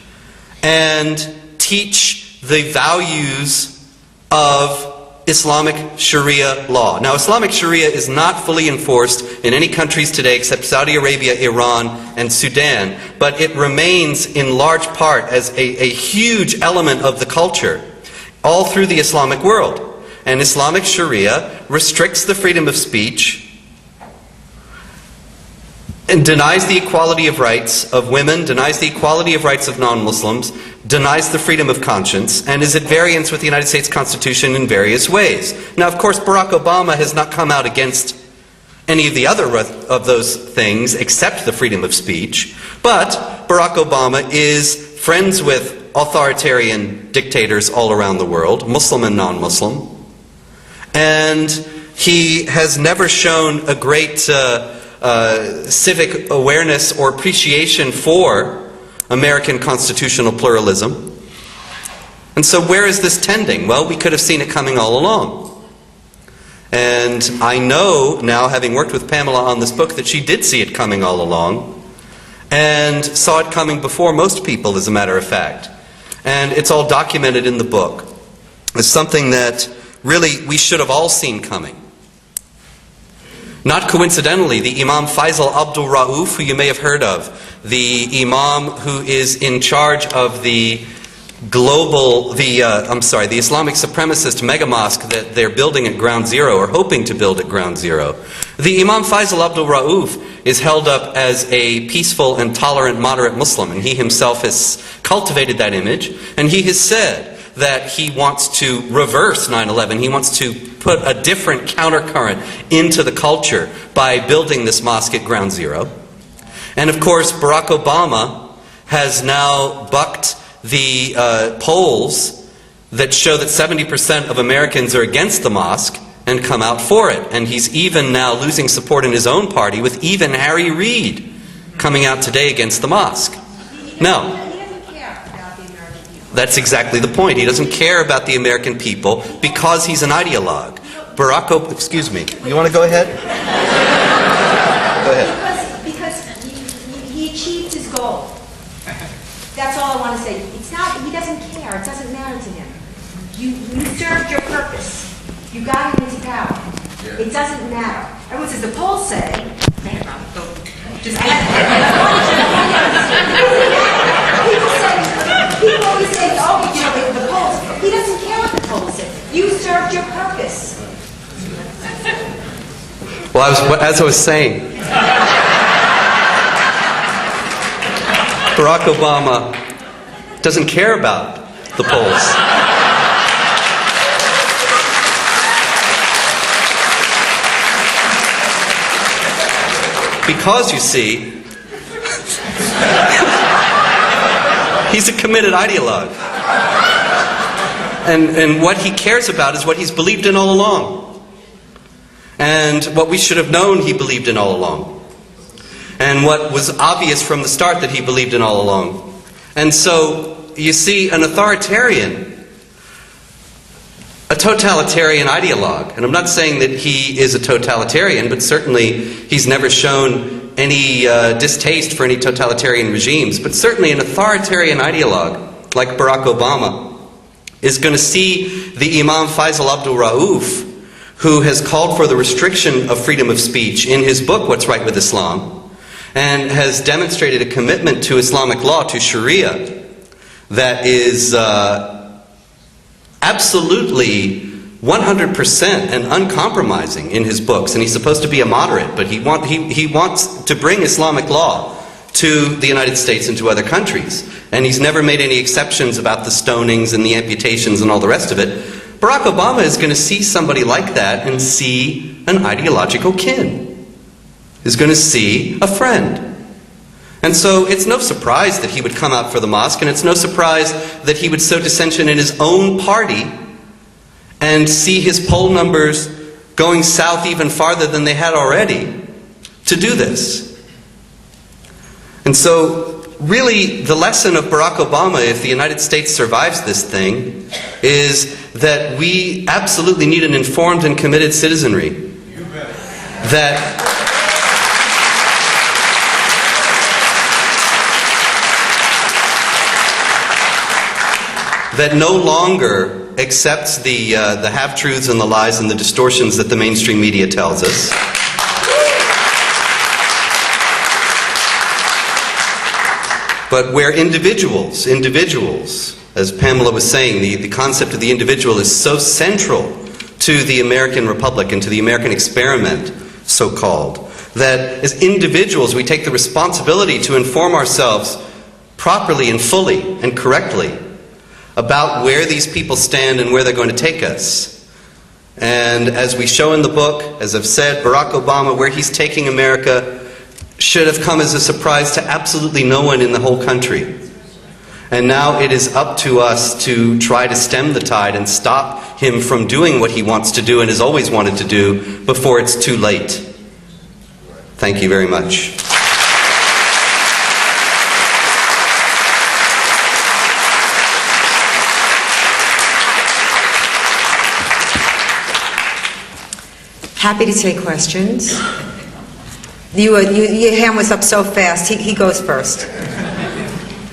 and teach the values of Islamic Sharia law. Now, Islamic Sharia is not fully enforced in any countries today except Saudi Arabia, Iran, and Sudan, but it remains in large part as a huge element of the culture all through the Islamic world. And Islamic Sharia restricts the freedom of speech and denies the equality of rights of women, denies the equality of rights of non-Muslims, denies the freedom of conscience, and is at variance with the United States Constitution in various ways. Now, of course, Barack Obama has not come out against any of the other of those things except the freedom of speech, but Barack Obama is friends with authoritarian dictators all around the world, Muslim and non-Muslim. And he has never shown a great civic awareness or appreciation for American constitutional pluralism. And so where is this tending? Well, we could have seen it coming all along. And I know now, having worked with Pamela on this book, that she did see it coming all along, and saw it coming before most people, as a matter of fact. And it's all documented in the book. It's something that really we should have all seen coming. Not coincidentally, the Imam Faisal Abdul Rauf, who you may have heard of, the Imam who is in charge of the Islamic supremacist mega mosque that they're building at Ground Zero, or hoping to build at Ground Zero. The Imam Faisal Abdul Rauf is held up as a peaceful and tolerant moderate Muslim, and he himself has cultivated that image, and he has said that he wants to reverse 9/11. He wants to put a different countercurrent into the culture by building this mosque at Ground Zero. And of course, Barack Obama has now bucked the polls that show that 70% of Americans are against the mosque and come out for it. And he's even now losing support in his own party, with even Harry Reid coming out today against the mosque. Now, that's exactly the point. He doesn't care about the American people because he's an ideologue. Excuse me. You want to go ahead? Go ahead. Because he achieved his goal. You served your purpose. You got him into power. It doesn't matter. Everyone says, the polls say, just people always say, oh, you know, the polls. He doesn't care what the polls say. You served your purpose. Well, as I was saying, Barack Obama doesn't care about the polls. Because, you see, he's a committed ideologue. And what he cares about is what he's believed in all along. And what we should have known he believed in all along. And what was obvious from the start that he believed in all along. And so, you see, an authoritarian, a totalitarian ideologue, and I'm not saying that he is a totalitarian, but certainly he's never shown any distaste for any totalitarian regimes, but certainly an authoritarian ideologue, like Barack Obama, is going to see the Imam Faisal Abdul Rauf, who has called for the restriction of freedom of speech in his book, What's Right with Islam, and has demonstrated a commitment to Islamic law, to Sharia, that is absolutely 100% and uncompromising in his books. And he's supposed to be a moderate, but he wants to bring Islamic law to the United States and to other countries. And he's never made any exceptions about the stonings and the amputations and all the rest of it. Barack Obama is going to see somebody like that and see an ideological kin. Is going to see a friend. And so it's no surprise that he would come out for the mosque, and it's no surprise that he would sow dissension in his own party and see his poll numbers going south even farther than they had already to do this. And so, really, the lesson of Barack Obama, if the United States survives this thing, is that we absolutely need an informed and committed citizenry. That no longer accepts the half-truths and the lies and the distortions that the mainstream media tells us. But where individuals, as Pamela was saying, the concept of the individual is so central to the American Republic and to the American experiment, so-called, that as individuals we take the responsibility to inform ourselves properly and fully and correctly about where these people stand and where they're going to take us. And as we show in the book, as I've said, Barack Obama, where he's taking America, should have come as a surprise to absolutely no one in the whole country. And now it is up to us to try to stem the tide and stop him from doing what he wants to do and has always wanted to do before it's too late. Thank you very much. Happy to take questions. Your hand was up so fast. He goes first.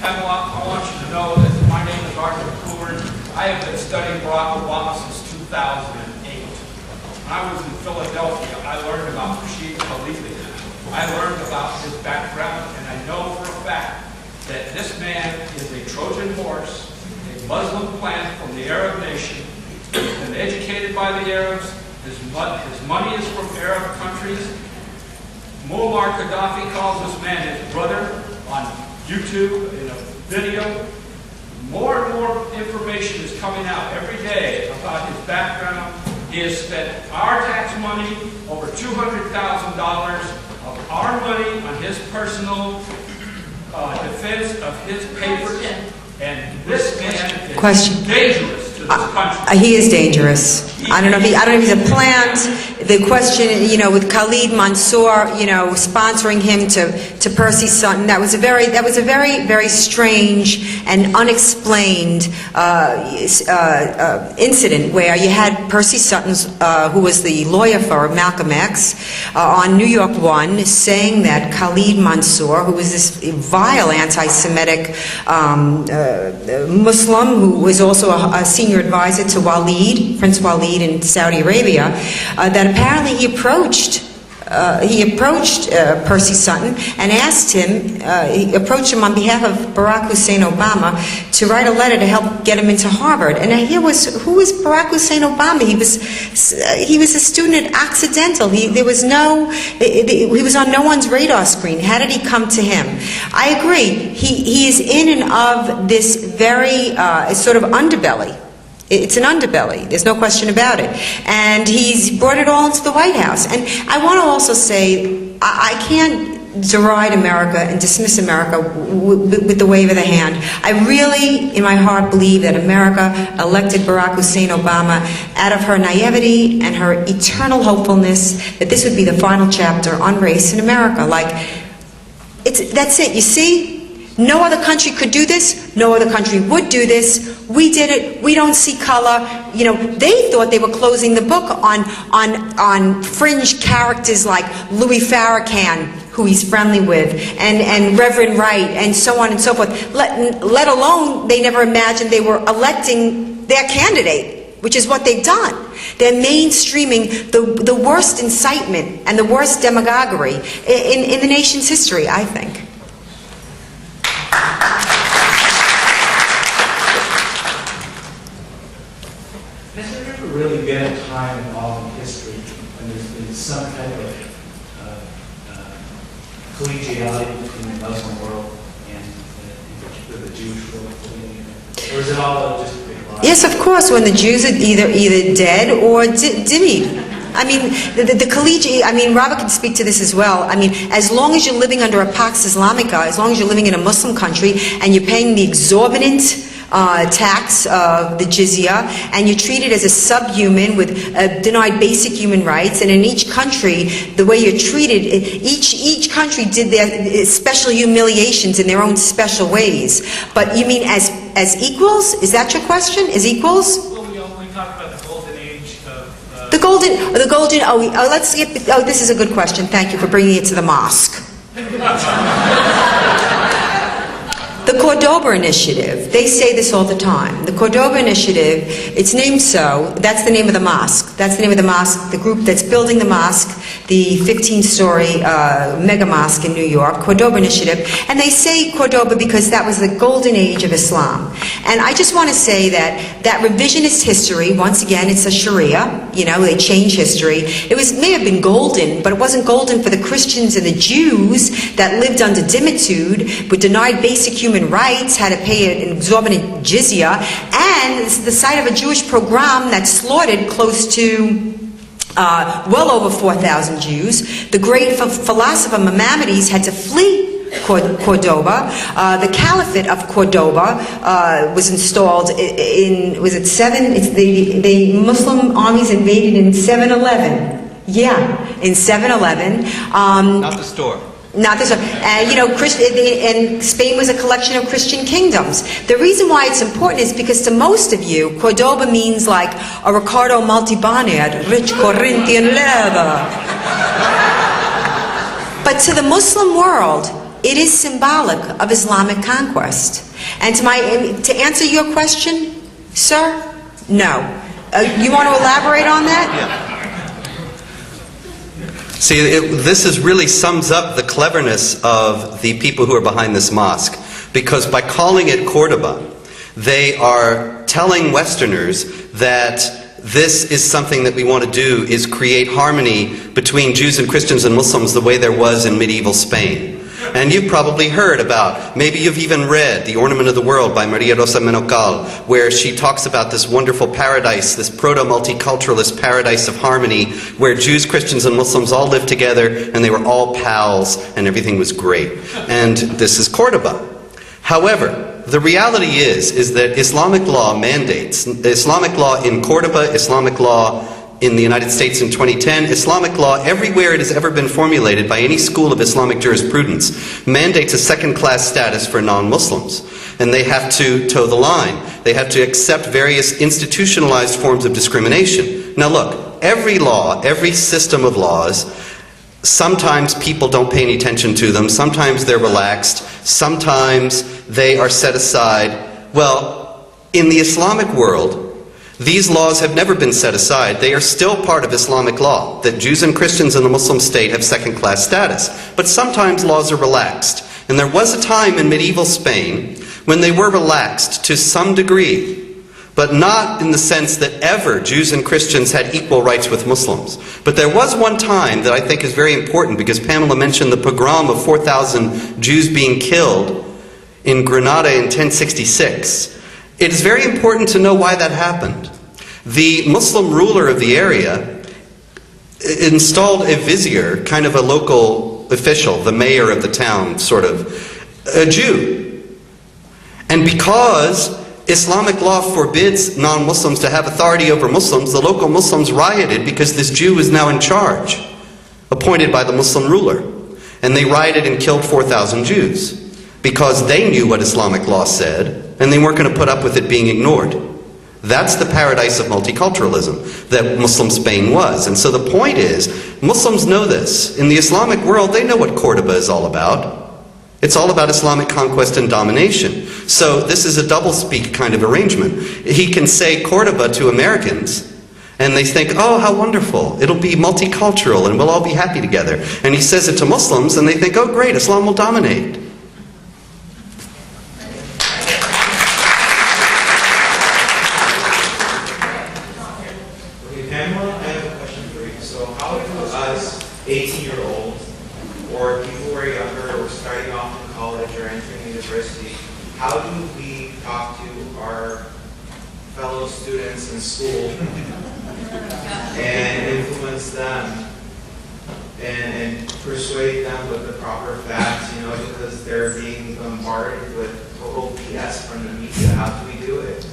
Pamela, I want you to know that my name is Arthur Coolard. I have been studying Barack Obama since 2008. When I was in Philadelphia, I learned about Rashid Khalifi. I learned about his background, and I know for a fact that this man is a Trojan horse, a Muslim plant from the Arab nation. He's been educated by the Arabs. His money is from Arab countries. Muammar Gaddafi calls this man his brother on YouTube in a video. More and more information is coming out every day about his background. He has spent our tax money, over $200,000 of our money on his personal defense of his papers. And this man is dangerous to this country. He is dangerous. I don't know if he's a plant. the question, you know, with Khalid Mansour, you know, sponsoring him to Percy Sutton, that was a very, very strange and unexplained incident where you had Percy Sutton, who was the lawyer for Malcolm X, on New York One, saying that Khalid Mansour, who was this vile anti-Semitic Muslim who was also a senior advisor to Prince Walid in Saudi Arabia, that apparently he approached Percy Sutton and asked him, he approached him on behalf of Barack Hussein Obama to write a letter to help get him into Harvard. And who was Barack Hussein Obama? He was a student at Occidental. He was on no one's radar screen. How did he come to him? I agree. He is in and of this very sort of underbelly. It's an underbelly, there's no question about it. And he's brought it all into the White House. And I want to also say, I can't deride America and dismiss America with the wave of the hand. I really, in my heart, believe that America elected Barack Hussein Obama out of her naivety and her eternal hopefulness that this would be the final chapter on race in America. That's it, you see? No other country could do this. No other country would do this. We did it. We don't see color. You know, they thought they were closing the book on fringe characters like Louis Farrakhan, who he's friendly with, and Reverend Wright, and so on and so forth. Let alone they never imagined they were electing their candidate, which is what they've done. They're mainstreaming the worst incitement and the worst demagoguery in the nation's history, I think. Has there ever really been a time in all of history when there's been some kind of collegiality between the Muslim world and in particular the Jewish world? Or is it all just a big lie? Yes, of course, when the Jews are either dead or dhimmied. I mean, the collegiate, I mean, Robert can speak to this as well. I mean, as long as you're living under a Pax Islamica, as long as you're living in a Muslim country and you're paying the exorbitant tax of the jizya, and you're treated as a subhuman with denied basic human rights, and in each country, the way you're treated, each country did their special humiliations in their own special ways. But you mean as equals? Is that your question? As equals? Well, we talked about the golden age of... this is a good question. Thank you for bringing it to the mosque. The Cordoba Initiative, they say this all the time. The Cordoba Initiative, it's named so, that's the name of the mosque. That's the name of the mosque, the group that's building the mosque, the 15-story mega mosque in New York, Cordoba Initiative. And they say Cordoba because that was the golden age of Islam. And I just want to say that revisionist history, once again, it's a Sharia, you know, they change history. May have been golden, but it wasn't golden for the Christians and the Jews that lived under dhimmitude, were denied basic human rights, had to pay an exorbitant jizya, and it's the site of a Jewish pogrom that slaughtered close to well over 4,000 Jews. The great philosopher Maimonides had to flee Cordoba. The Caliphate of Cordoba was installed in, the Muslim armies invaded in 711. Yeah, in 711. Not the store. Not this one. And Spain was a collection of Christian kingdoms. The reason why it's important is because to most of you, Cordoba means like a Ricardo Multibonnet, rich Corinthian leather. But to the Muslim world, it is symbolic of Islamic conquest. And to answer your question, sir, no. You want to elaborate on that? Yeah. See, this really sums up the cleverness of the people who are behind this mosque. Because by calling it Cordoba, they are telling Westerners that this is something that we want to do, is create harmony between Jews and Christians and Muslims the way there was in medieval Spain. And you've probably heard about, maybe you've even read The Ornament of the World by Maria Rosa Menocal, where she talks about this wonderful paradise, this proto-multiculturalist paradise of harmony, where Jews, Christians, and Muslims all lived together, and they were all pals, and everything was great. And this is Cordoba. However, the reality is that Islamic law mandates, Islamic law in Cordoba, Islamic law in the United States in 2010, Islamic law, everywhere it has ever been formulated by any school of Islamic jurisprudence, mandates a second-class status for non-Muslims. And they have to toe the line. They have to accept various institutionalized forms of discrimination. Now look, every law, every system of laws, sometimes people don't pay any attention to them, sometimes they're relaxed, sometimes they are set aside. Well, in the Islamic world, these laws have never been set aside. They are still part of Islamic law, that Jews and Christians in the Muslim state have second-class status. But sometimes laws are relaxed. And there was a time in medieval Spain when they were relaxed to some degree, but not in the sense that ever Jews and Christians had equal rights with Muslims. But there was one time that I think is very important, because Pamela mentioned the pogrom of 4,000 Jews being killed in Granada in 1066. It is very important to know why that happened. The Muslim ruler of the area installed a vizier, kind of a local official, the mayor of the town, sort of, a Jew. And because Islamic law forbids non-Muslims to have authority over Muslims, the local Muslims rioted because this Jew was now in charge, appointed by the Muslim ruler. And they rioted and killed 4,000 Jews because they knew what Islamic law said, and they weren't going to put up with it being ignored. That's the paradise of multiculturalism that Muslim Spain was. And so the point is, Muslims know this. In the Islamic world, they know what Cordoba is all about. It's all about Islamic conquest and domination. So this is a double-speak kind of arrangement. He can say Cordoba to Americans, and they think, oh, how wonderful. It'll be multicultural, and we'll all be happy together. And he says it to Muslims, and they think, oh, great, Islam will dominate. Pamela, I have a question for you. So how do us 18-year-olds or people who are younger or starting off in college or entering university, how do we talk to our fellow students in school and influence them and persuade them with the proper facts, because they're being bombarded with total BS from the media? How do we do it?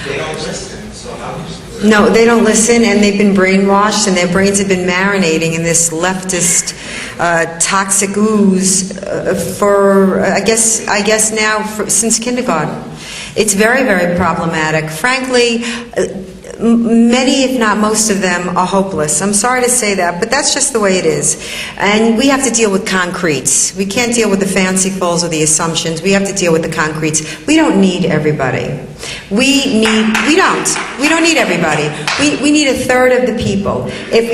They don't listen, so how do we do it? No, they don't listen, and they've been brainwashed, and their brains have been marinating in this leftist toxic ooze for, I guess now, since kindergarten. It's very, very problematic. Frankly, many, if not most of them, are hopeless. I'm sorry to say that, but that's just the way it is. And we have to deal with concretes. We can't deal with the fancifulls or the assumptions. We have to deal with the concretes. We don't need everybody. We don't need everybody. We need a third of the people. If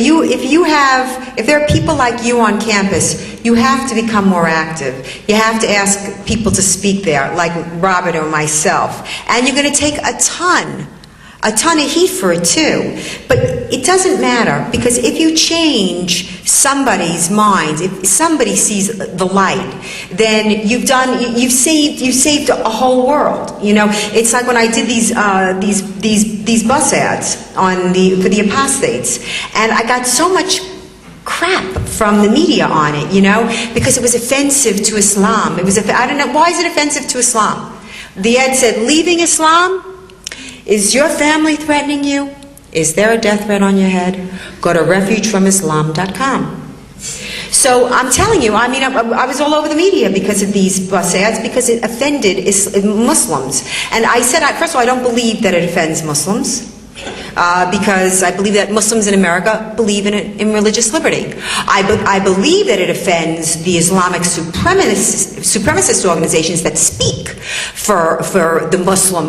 there are people like you on campus, you have to become more active. You have to ask people to speak there, like Robert or myself. And you're going to take a ton of heat for it too. But it doesn't matter, because if you change somebody's mind, if somebody sees the light, then you've saved a whole world. It's like when I did these bus ads for the apostates, and I got so much crap from the media on it, because it was offensive to Islam. I don't know, why is it offensive to Islam? The ad said, leaving Islam? Is your family threatening you? Is there a death threat on your head? Go to refugefromislam.com. So I'm telling you, I was all over the media because of these bus ads, because it offended Muslims. And I said, first of all, I don't believe that it offends Muslims. Because I believe that Muslims in America believe in religious liberty. I believe that it offends the Islamic supremacist organizations that speak for the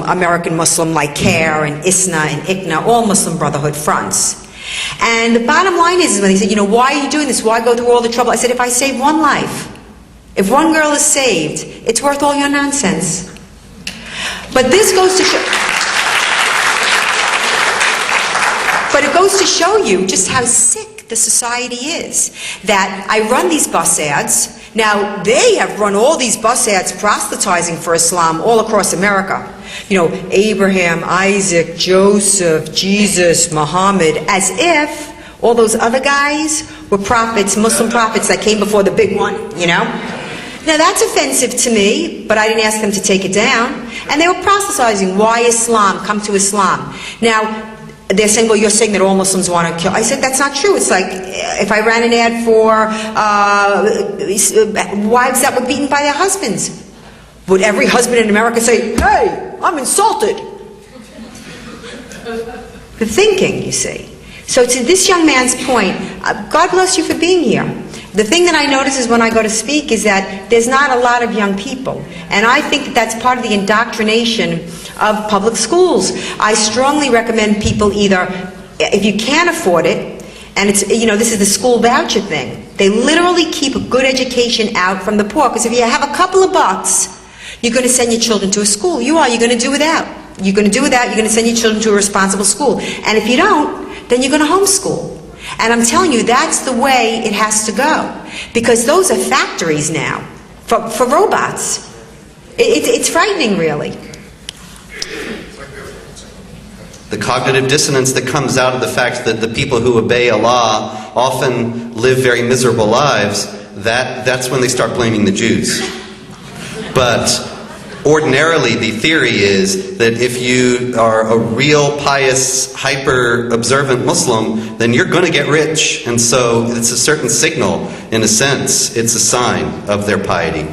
American Muslim, like CARE and ISNA and ICNA, all Muslim Brotherhood fronts. And the bottom line is when they said, why are you doing this? Why go through all the trouble? I said, if I save one life, if one girl is saved, it's worth all your nonsense. But this goes to show... But it goes to show you just how sick the society is, that I run these bus ads. Now, they have run all these bus ads proselytizing for Islam all across America. Abraham, Isaac, Joseph, Jesus, Muhammad, as if all those other guys were prophets, Muslim prophets that came before the big one, Now, that's offensive to me, but I didn't ask them to take it down. And they were proselytizing, why Islam? Come to Islam. Now, they're saying, well, you're saying that all Muslims want to kill. I said, that's not true. It's like if I ran an ad for wives that were beaten by their husbands. Would every husband in America say, hey, I'm insulted? The thinking, you see. So to this young man's point, God bless you for being here. The thing that I notice is when I go to speak is that there's not a lot of young people. And I think that that's part of the indoctrination of public schools. I strongly recommend people either, if you can't afford it, and it's, you know, this is the school voucher thing. They literally keep a good education out from the poor, because if you have a couple of bucks, you're going to send your children to a school. You're going to do without. You're going to do without, you're going to send your children to a responsible school. And if you don't, then you're going to homeschool. And I'm telling you, that's the way it has to go. Because those are factories now for robots. It's frightening, really. The cognitive dissonance that comes out of the fact that the people who obey Allah often live very miserable lives, that's when they start blaming the Jews. But ordinarily, the theory is that if you are a real pious, hyper-observant Muslim, then you're going to get rich. And so it's a certain signal, in a sense. It's a sign of their piety.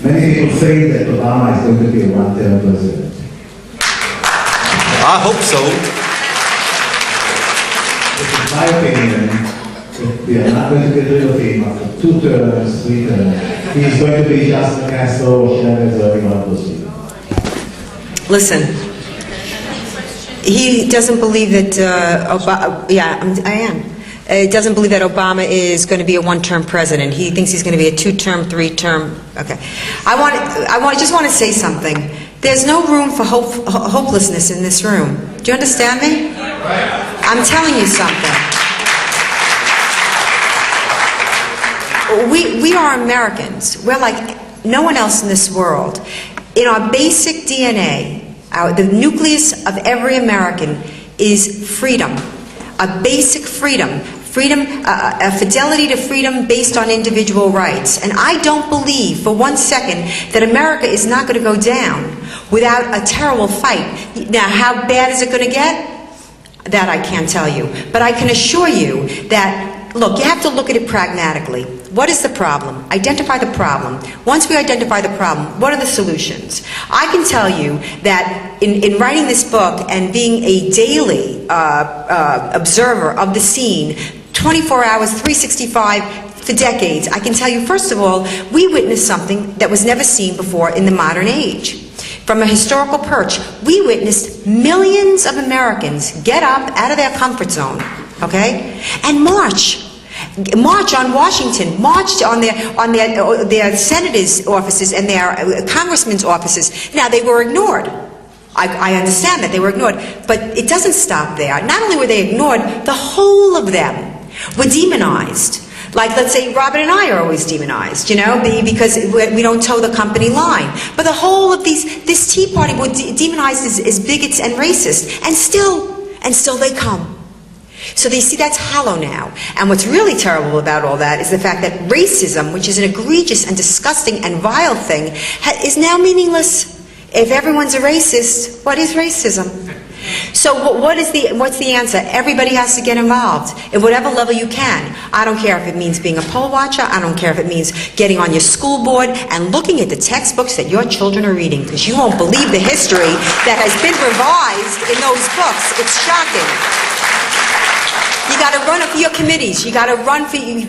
Many people say that Obama is going to be a one-term president. I hope so. In my opinion, we are not going to get rid of him after 2 terms, 3 terms. He is going to be just a Castro, Chavez, or anyone of those people. Listen, he doesn't believe that Obama, I am. Doesn't believe that Obama is going to be a one-term president. He thinks he's going to be a 2-term, 3-term. Okay, I just want to say something. There's no room for hopelessness in this room. Do you understand me? I'm telling you something. We are Americans. We're like no one else in this world. In our basic DNA, the nucleus of every American is freedom. A basic freedom. A fidelity to freedom based on individual rights. And I don't believe for one second that America is not going to go down without a terrible fight. Now, how bad is it going to get? That I can't tell you. But I can assure you that, look, you have to look at it pragmatically. What is the problem? Identify the problem. Once we identify the problem, what are the solutions? I can tell you that in writing this book and being a daily observer of the scene, 24 hours, 365 for decades, I can tell you, first of all, we witnessed something that was never seen before in the modern age. From a historical perch, we witnessed millions of Americans get up out of their comfort zone, okay, and march on Washington, marched on their senators' offices and their congressmen's offices. Now, they were ignored. I understand that they were ignored, but it doesn't stop there. Not only were they ignored, the whole of them were demonized. Like, let's say, Robert and I are always demonized, you know, because we don't toe the company line. But the whole of this Tea Party were demonized as bigots and racist, and still they come. So they see that's hollow now. And what's really terrible about all that is the fact that racism, which is an egregious and disgusting and vile thing, is now meaningless. If everyone's a racist, what is racism? So what's the answer? Everybody has to get involved at whatever level you can. I don't care if it means being a poll watcher. I don't care if it means getting on your school board and looking at the textbooks that your children are reading, because you won't believe the history that has been revised in those books. It's shocking. You got to run for your committees. You got to run for you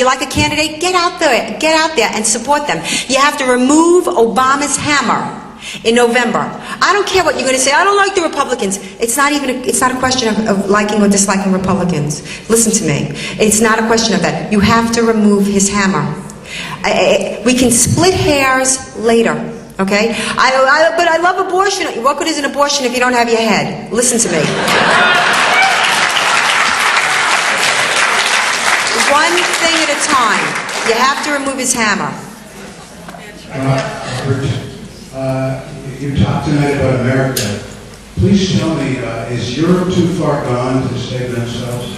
like a candidate? Get out there and support them. You have to remove Obama's hammer in November. I don't care what you're going to say. I don't like the Republicans. It's not a question of liking or disliking Republicans. Listen to me. It's not a question of that. You have to remove his hammer. We can split hairs later. Okay? But I love abortion. What good is an abortion if you don't have your head? Listen to me. One thing at a time. You have to remove his hammer. You talked tonight about America. Please tell me, is Europe too far gone to save themselves?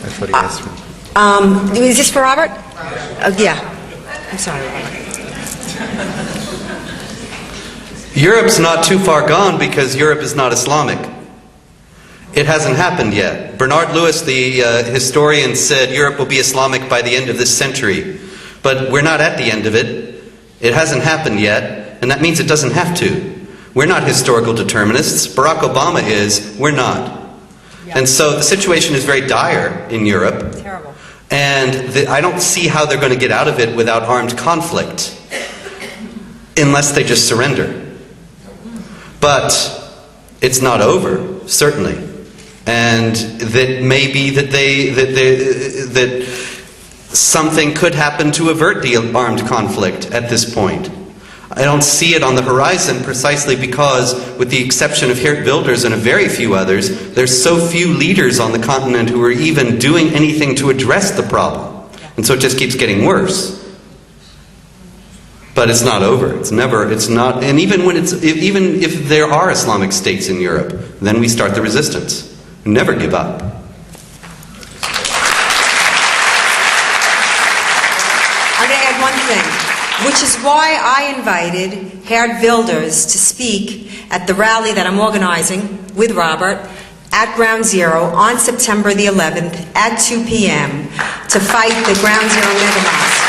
That's what he asked me. Is this for Robert? Yeah. I'm sorry, Robert. Europe's not too far gone because Europe is not Islamic. It hasn't happened yet. Bernard Lewis, the historian, said Europe will be Islamic by the end of this century. But we're not at the end of it. It hasn't happened yet, and that means it doesn't have to. We're not historical determinists. Barack Obama is. We're not. And so the situation is very dire in Europe. Terrible. And I don't see how they're going to get out of it without armed conflict, unless they just surrender. But it's not over, certainly. And that may be that something could happen to avert the armed conflict at this point. I don't see it on the horizon precisely because, with the exception of Geert Wilders and a very few others, there's so few leaders on the continent who are even doing anything to address the problem. And so it just keeps getting worse. But it's not over. It's not, and even if there are Islamic states in Europe, then we start the resistance. Never give up. I'm going to add one thing, which is why I invited Geert Wilders to speak at the rally that I'm organizing with Robert at Ground Zero on September the 11th at 2 p.m. to fight the Ground Zero mega mosque.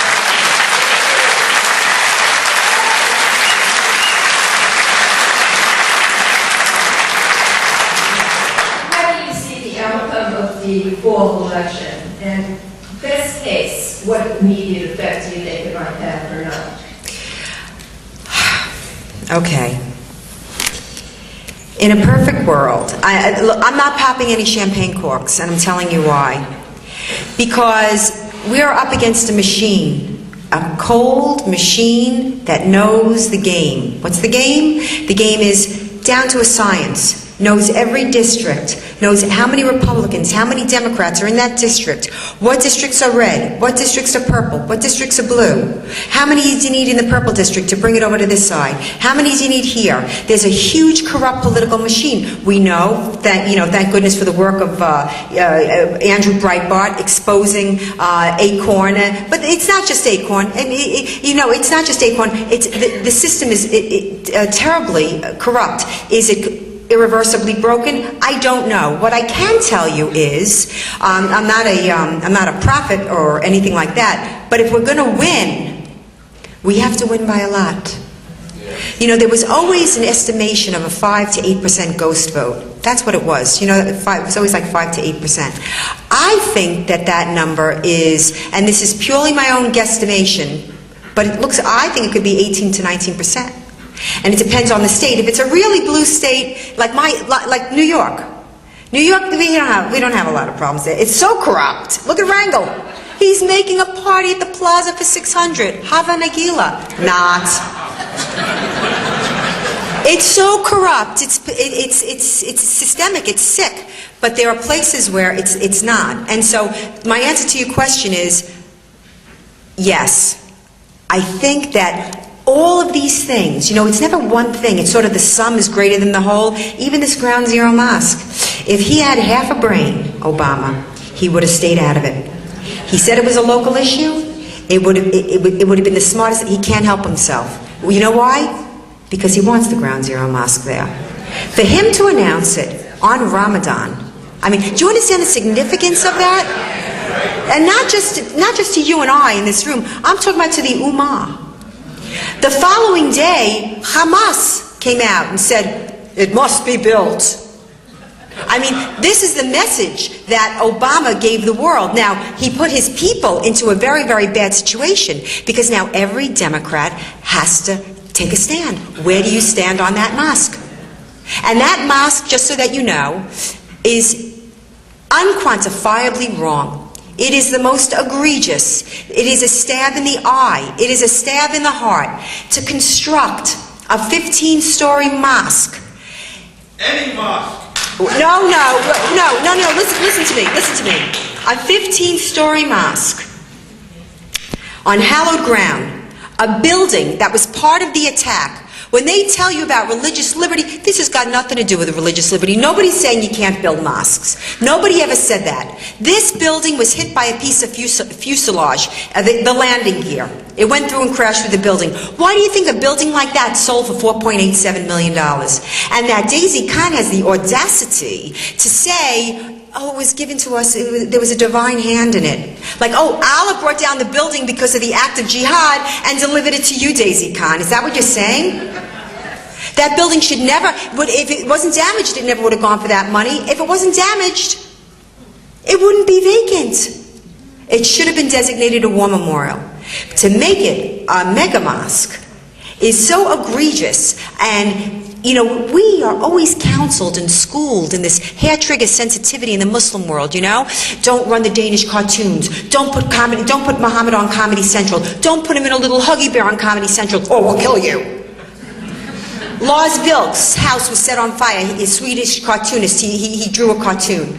The fall election, and best case, what immediate effect do you think it might have or not? Okay. In a perfect world, look, I'm not popping any champagne corks, and I'm telling you why. Because we are up against a machine, a cold machine that knows the game. What's the game? The game is down to a science. Knows every district, knows how many Republicans, how many Democrats are in that district, what districts are red, what districts are purple, what districts are blue, how many do you need in the purple district to bring it over to this side, how many do you need here. There's a huge corrupt political machine. We know that, thank goodness for the work of Andrew Breitbart exposing Acorn, but it's not just Acorn, and it's not just Acorn, the system is terribly corrupt. Is it irreversibly broken? I don't know. What I can tell you is, I'm not a prophet or anything like that, but if we're going to win, we have to win by a lot. There was always an estimation of a 5 to 8% ghost vote. That's what it was. It was always like 5 to 8%. I think that number is, and this is purely my own guesstimation, but I think it could be 18 to 19%. And it depends on the state. If it's a really blue state, like New York. New York, we don't have a lot of problems there. It's so corrupt. Look at Rangel. He's making a party at the plaza for 600. Hava Nagila. Not. It's so corrupt. It's systemic. It's sick. But there are places where it's not. And so my answer to your question is yes. I think that all of these things, it's never one thing. It's sort of the sum is greater than the whole. Even this Ground Zero mosque. If he had half a brain, Obama, he would have stayed out of it. He said it was a local issue. It would have been the smartest. He can't help himself. Well, you know why? Because he wants the Ground Zero mosque there. For him to announce it on Ramadan, do you understand the significance of that? And not just to you and I in this room. I'm talking about to the Ummah. The following day, Hamas came out and said, it must be built. This is the message that Obama gave the world. Now, he put his people into a very, very bad situation because now every Democrat has to take a stand. Where do you stand on that mosque? And that mosque, just so that you know, is unquantifiably wrong. It is the most egregious. It is a stab in the eye. It is a stab in the heart to construct a 15-story mosque. Any mosque. No. Listen to me. A 15-story mosque on hallowed ground, a building that was part of the attack. When they tell you about religious liberty, this has got nothing to do with religious liberty. Nobody's saying you can't build mosques. Nobody ever said that. This building was hit by a piece of fuselage, the landing gear. It went through and crashed through the building. Why do you think a building like that sold for $4.87 million? And that Daisy Khan has the audacity to say, oh, it was given to us, there was a divine hand in it. Like, oh, Allah brought down the building because of the act of jihad and delivered it to you, Daisy Khan. Is that what you're saying? That building should never, if it wasn't damaged, it never would have gone for that money. If it wasn't damaged, it wouldn't be vacant. It should have been designated a war memorial. To make it a mega mosque is so egregious, and you know, we are always counseled and schooled in this hair trigger sensitivity in the Muslim world, you know? Don't run the Danish cartoons. Don't put Muhammad on Comedy Central. Don't put him in a little Huggy Bear on Comedy Central, or we'll kill you. Lars Vilks' house was set on fire. He's a Swedish cartoonist. He drew a cartoon.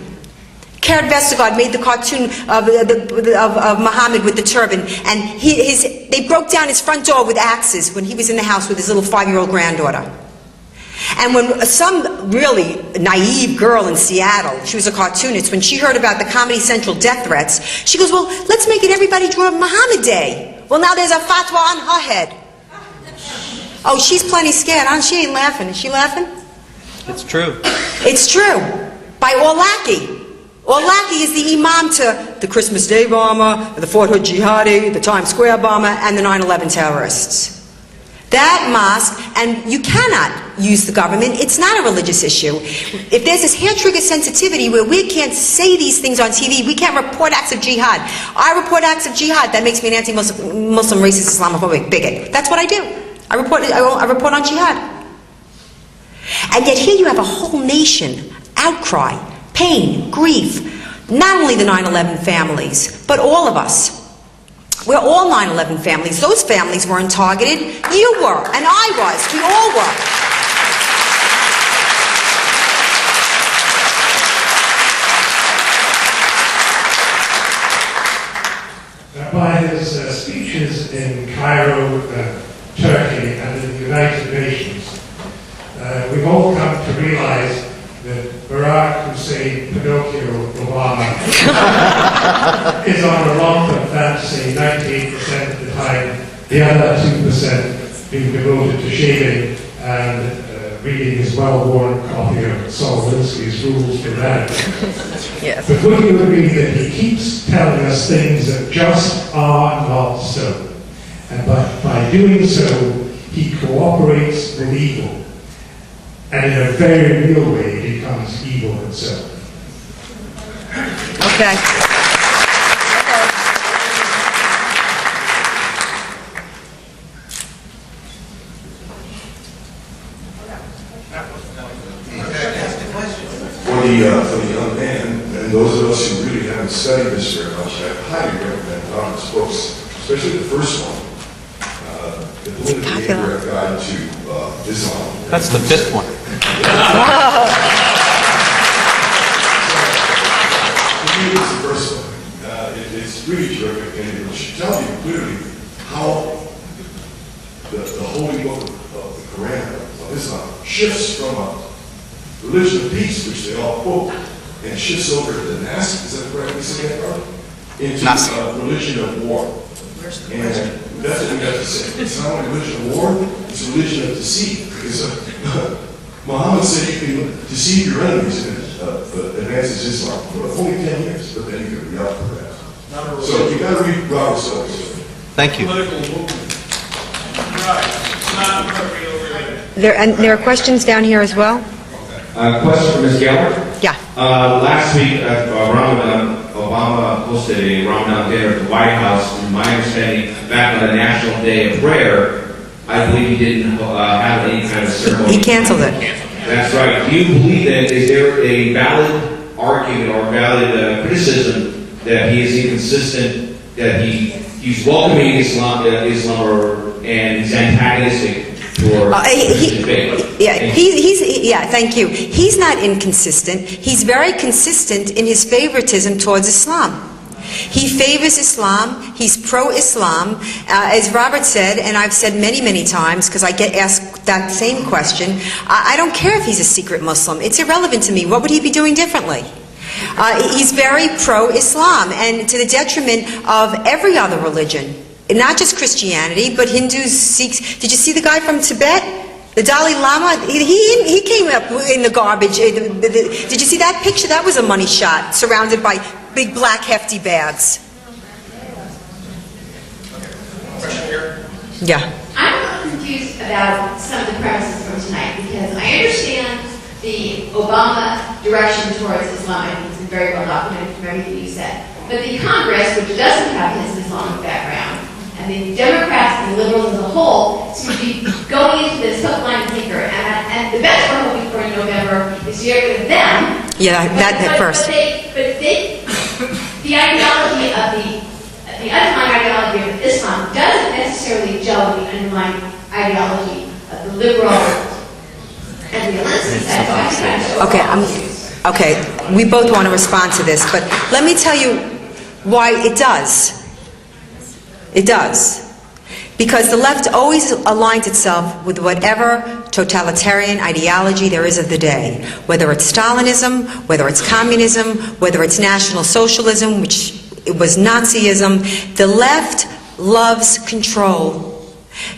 Kurt Vestergaard made the cartoon of Muhammad with the turban, and they broke down his front door with axes when he was in the house with his little 5-year-old granddaughter. And when some really naive girl in Seattle, she was a cartoonist, when she heard about the Comedy Central death threats, she goes, well, let's make it Everybody Draw Muhammad Day. Well, now there's a fatwa on her head. Oh, she's plenty scared, huh? She ain't laughing. Is she laughing? It's true. It's true. By Orlaki. Orlaki is the imam to the Christmas Day bomber, the Fort Hood jihadi, the Times Square bomber, and the 9/11 terrorists. That mosque, and you cannot use the government, it's not a religious issue. If there's this hair trigger sensitivity where we can't say these things on TV, we can't report acts of jihad. I report acts of jihad, that makes me an anti-Muslim, racist, Islamophobic bigot. That's what I do. I report on jihad. And yet here you have a whole nation, outcry, pain, grief, not only the 9/11 families, but all of us. We're all 9/11 families. Those families weren't targeted. You were, and I was. We all were. By his speeches in Cairo, Turkey, and in the United Nations, we've all come to realize that Barack Hussein Pinocchio Obama is on a long-term fantasy 98% of the time, the other 2% being devoted to shaving and reading his well-worn copy of Saul Alinsky's Rules for Radicals. Yes. But would you agree that he keeps telling us things that just are not so? And by doing so, he cooperates with evil, and in a very real way becomes evil himself. Okay. For the young man, and those of us who really haven't studied this very much, I highly recommend Donna's books, especially the first one, The Political Behavior Guide to Islam. That's the fifth one. To me, it's the first one. It's really terrific, and it should tell you clearly how the holy book of the Quran, of Islam, shifts from a religion of peace, which they all quote, and shifts over to the Nasty, is that correctly said, into a religion of war. And that's what we got to say. It's not a religion of war, it's a religion of deceit. Because Muhammad said you can deceive your enemies and advances Islam for only 10 years, but then you can be out for that. So you got to read Robert Stone's story. Thank you. Political movement. Right. It's not appropriate over there. And there are questions down here as well? Question for Ms. Geller. Yeah. Last week, Ramadan, Obama hosted a Ramadan dinner at the White House. From my understanding, back on the National Day of Prayer, I believe he didn't have any kind of ceremony. He canceled it. That's right. Do you believe that? Is there a valid argument or valid criticism that he is inconsistent, that he's welcoming Islam, and he's antagonistic? Thank you. He's not inconsistent. He's very consistent in his favoritism towards Islam. He favors Islam. He's pro-Islam. As Robert said, and I've said many, many times, because I get asked that same question, I don't care if he's a secret Muslim. It's irrelevant to me. What would he be doing differently? He's very pro-Islam, and to the detriment of every other religion. Not just Christianity, but Hindus, Sikhs. Did you see the guy from Tibet? The Dalai Lama? He came up in the garbage. Did you see that picture? That was a money shot, surrounded by big black hefty bags. Question here. Yeah. I'm a little confused about some of the premises from tonight, because I understand the Obama direction towards Islam. I think it's been very well documented from everything you said. But the Congress, which doesn't have his Islamic background, and the Democrats and the liberals as a whole seem to be going into this hook, line, and sinker. And the best we're hoping for in November is to get rid of them. Yeah, that first. The ideology of the underlying ideology of Islam doesn't necessarily gel with the underlying ideology of the liberal and the illicit side. Okay, we both want to respond to this, but let me tell you why it does. It does. Because the left always aligns itself with whatever totalitarian ideology there is of the day. Whether it's Stalinism, whether it's communism, whether it's National Socialism, which it was Nazism, the left loves control.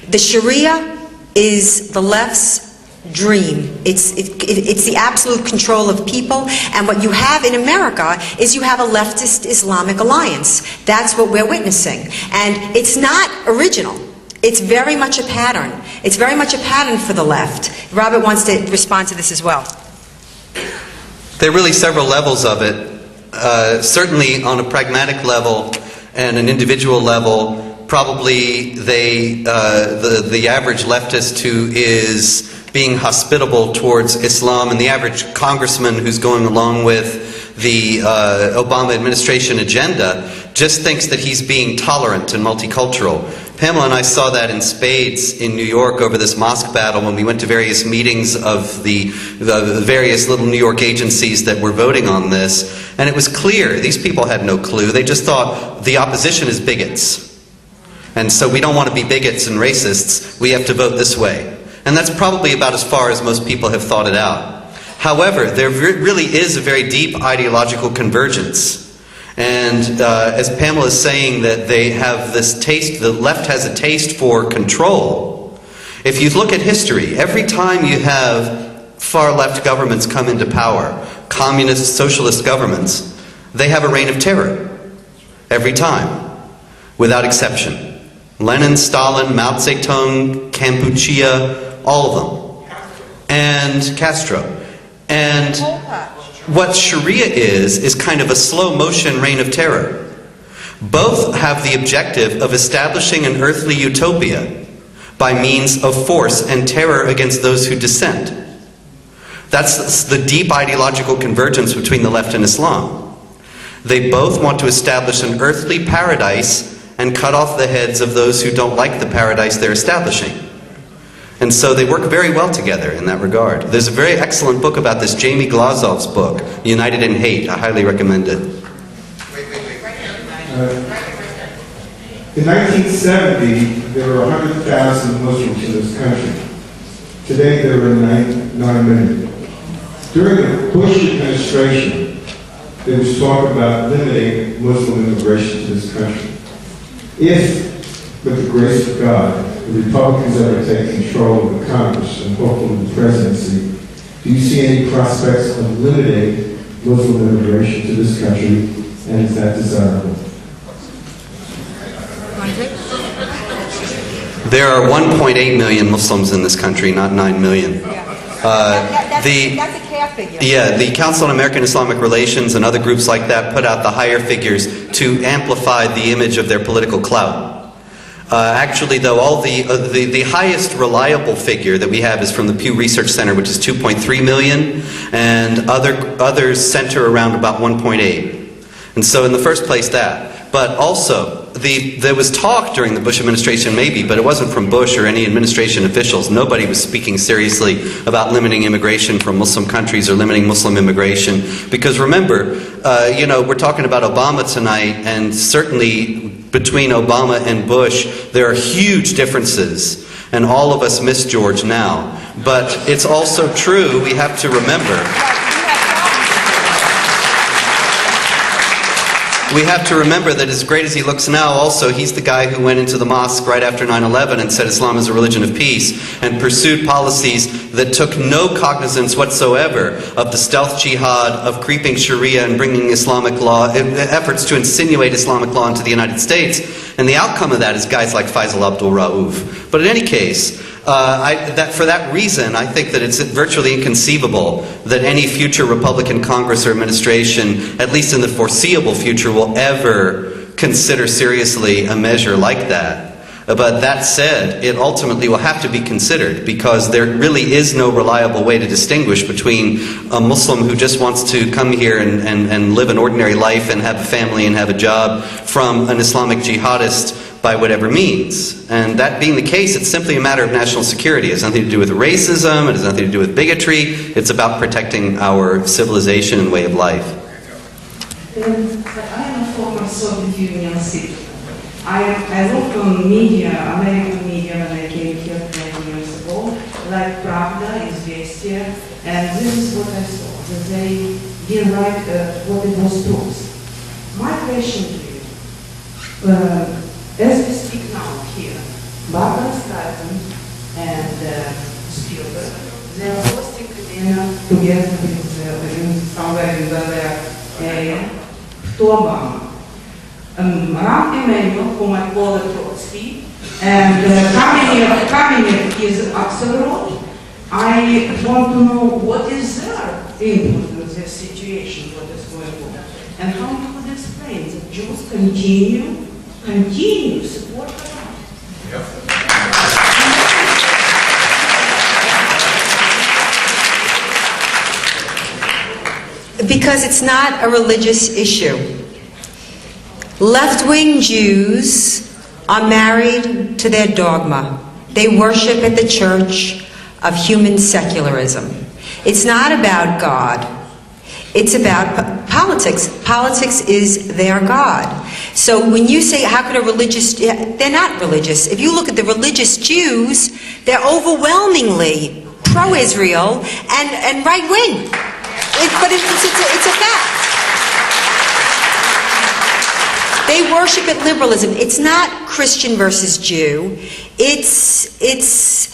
The Sharia is the left's dream. It's the absolute control of people, and what you have in America is you have a leftist Islamic alliance. That's what we're witnessing, and it's not original. It's very much a pattern. It's very much a pattern for the left. Robert wants to respond to this as well. There are really several levels of it. Certainly on a pragmatic level and an individual level, probably the average leftist who is being hospitable towards Islam, and the average congressman who's going along with the Obama administration agenda just thinks that he's being tolerant and multicultural. Pamela and I saw that in spades in New York over this mosque battle when we went to various meetings of the various little New York agencies that were voting on this, and it was clear these people had no clue. They just thought the opposition is bigots, and so we don't want to be bigots and racists. We have to vote this way. And that's probably about as far as most people have thought it out. However, there really is a very deep ideological convergence. And as Pamela is saying, that they have this taste, the left has a taste for control. If you look at history, every time you have far left governments come into power, communist, socialist governments, they have a reign of terror. Every time, without exception. Lenin, Stalin, Mao Zedong, Kampuchea, all of them, and Castro. And what Sharia is kind of a slow motion reign of terror. Both have the objective of establishing an earthly utopia by means of force and terror against those who dissent. That's the deep ideological convergence between the left and Islam. They both want to establish an earthly paradise and cut off the heads of those who don't like the paradise they're establishing. And so they work very well together in that regard. There's a very excellent book about this, Jamie Glazov's book, United in Hate. I highly recommend it. In 1970, there were 100,000 Muslims in this country. Today, there are 9 million. During the Bush administration, there was talk about limiting Muslim immigration to this country. If, with the grace of God, the Republicans ever take control of the Congress and hopefully the presidency, do you see any prospects of limiting Muslim immigration to this country, and is that desirable? There are 1.8 million Muslims in this country, not 9 million. That's a calf figure. Yeah, the Council on American Islamic Relations and other groups like that put out the higher figures to amplify the image of their political clout. Actually, though, all the highest reliable figure that we have is from the Pew Research Center, which is 2.3 million, and others center around about 1.8. And so in the first place that. But also, there was talk during the Bush administration, maybe, but it wasn't from Bush or any administration officials. Nobody was speaking seriously about limiting immigration from Muslim countries or limiting Muslim immigration. Because remember, we're talking about Obama tonight, and certainly between Obama and Bush, there are huge differences. And all of us miss George now. But it's also true, we have to remember. We have to remember that as great as he looks now, also, he's the guy who went into the mosque right after 9/11 and said Islam is a religion of peace, and pursued policies that took no cognizance whatsoever of the stealth jihad, of creeping Sharia and bringing Islamic law, efforts to insinuate Islamic law into the United States. And the outcome of that is guys like Faisal Abdul Rauf. But in any case, for that reason, I think that it's virtually inconceivable that any future Republican Congress or administration, at least in the foreseeable future, will ever consider seriously a measure like that. But that said, it ultimately will have to be considered, because there really is no reliable way to distinguish between a Muslim who just wants to come here and live an ordinary life and have a family and have a job from an Islamic jihadist by whatever means. And that being the case, it's simply a matter of national security. It has nothing to do with racism, it has nothing to do with bigotry, it's about protecting our civilization and way of life. I am a former Soviet Union citizen. I looked on media, American media, when I came here 20 years ago, like Pravda, Izvestia, and this is what I saw, that they didn't write what it was truth. My question to you, as we speak now here, Barbara Streisand and Spielberg, they are hosting a dinner together with somewhere in their area to Obama. Rahm Emanuel, whom I call a Trotsky, and Kamenev is Axelrod. I want to know what is their input in this situation, what is going on, and how you would explain that Jews continue support Hamas. Because it's not a religious issue. Left-wing Jews are married to their dogma. They worship at the church of human secularism. It's not about God. It's about politics. Politics is their God. So when you say, how could a religious, they're not religious. If you look at the religious Jews, they're overwhelmingly pro-Israel and right-wing. But it's a fact. They worship at liberalism. It's not Christian versus Jew. It's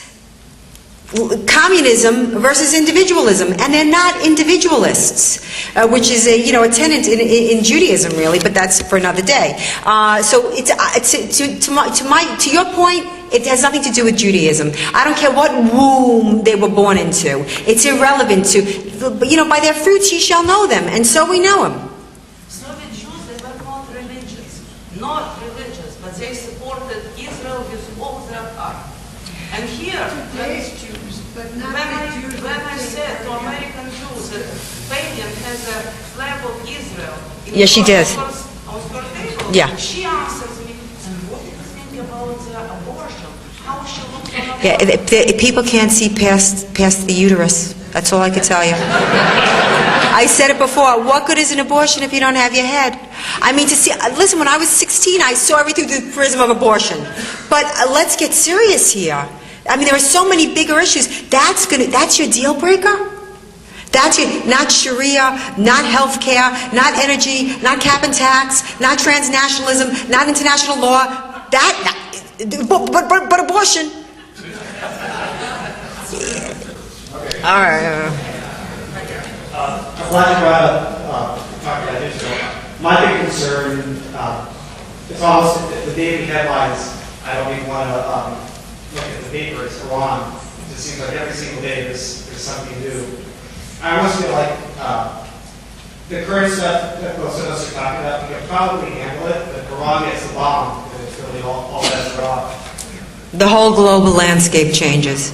communism versus individualism, and they're not individualists, which is a tenet in Judaism, really. But that's for another day. So to your point, it has nothing to do with Judaism. I don't care what womb they were born into. It's irrelevant to, by their fruits ye shall know them, and so we know them. Soviet Jews, they were not religious, but they supported Israel with all their heart. And here, when I said to American Jews that Fabian has a flag of Israel, Yeah, she did. Yeah. She answers me, and what do you think about the abortion? How she looks on abortion? Yeah, people can't see past the uterus. That's all I can tell you. I said it before. What good is an abortion if you don't have your head? I mean, listen, when I was 16, I saw everything through the prism of abortion. But let's get serious here. I mean, there are so many bigger issues. That's your deal breaker? Not Sharia, not health care, not energy, not cap and tax, not transnationalism, not international law. But abortion. All right. I'm glad you brought up talking about Israel. My big concern, it's almost the daily headlines. I don't even want to look at the paper. It's Iran. It just seems like every single day there's something new. I almost feel like the current stuff that most of us are talking about, we can probably handle it, but Iran gets the bomb, and it's really all bets are off. The whole global landscape changes.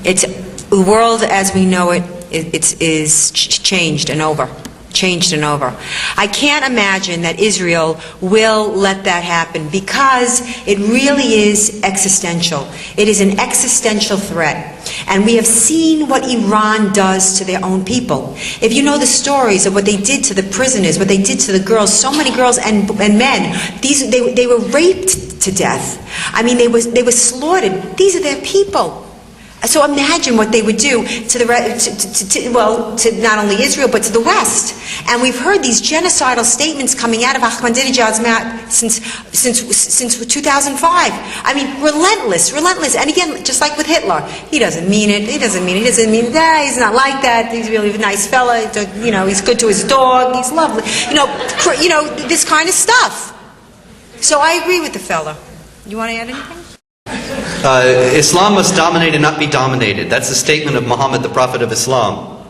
The world as we know it is changed and over. changed and over. I can't imagine that Israel will let that happen because it really is existential. It is an existential threat. And we have seen what Iran does to their own people. If you know the stories of what they did to the prisoners, what they did to the girls, so many girls and men, they were raped to death. I mean, they were slaughtered. These are their people. So imagine what they would do to to not only Israel, but to the West. And we've heard these genocidal statements coming out of Ahmadinejad's mouth since 2005. I mean, relentless. And again, just like with Hitler, he doesn't mean it. He's not like that. He's really a nice fella. He's good to his dog. He's lovely. This kind of stuff. So I agree with the fella. You want to add anything? Islam must dominate and not be dominated. That's a statement of Muhammad, the Prophet of Islam.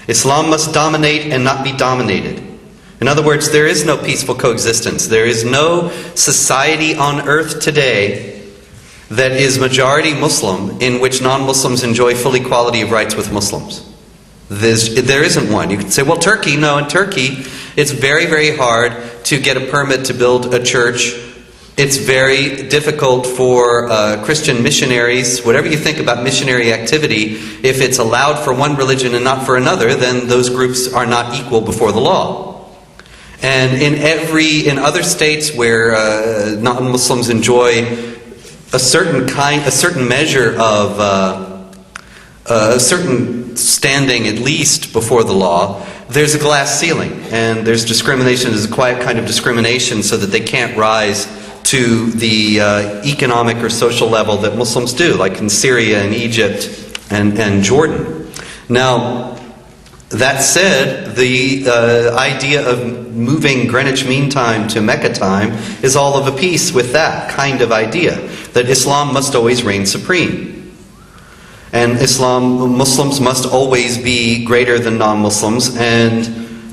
Islam must dominate and not be dominated. In other words, there is no peaceful coexistence. There is no society on earth today that is majority Muslim in which non-Muslims enjoy full equality of rights with Muslims. There isn't one. You could say, well, Turkey. No, in Turkey, it's very, very hard to get a permit to build a church. It's very difficult for Christian missionaries, whatever you think about missionary activity, if it's allowed for one religion and not for another, then those groups are not equal before the law. And in other states where non-Muslims enjoy a certain measure of a certain standing, at least before the law, there's a glass ceiling, and there's discrimination. There's a quiet kind of discrimination so that they can't rise to the economic or social level that Muslims do, like in Syria and Egypt and Jordan. Now, that said, the idea of moving Greenwich Mean Time to Mecca time is all of a piece with that kind of idea, that Islam must always reign supreme. And Muslims must always be greater than non-Muslims, and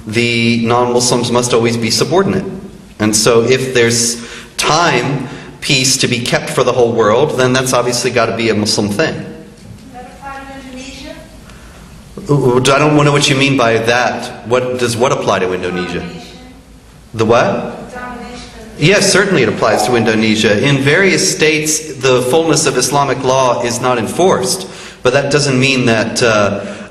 the non-Muslims must always be subordinate. And so if there's peace to be kept for the whole world, then that's obviously got to be a Muslim thing. I don't know what you mean by that. What apply to Indonesia? The what? Yes, certainly it applies to Indonesia. In various states, the fullness of Islamic law is not enforced. But that doesn't mean that,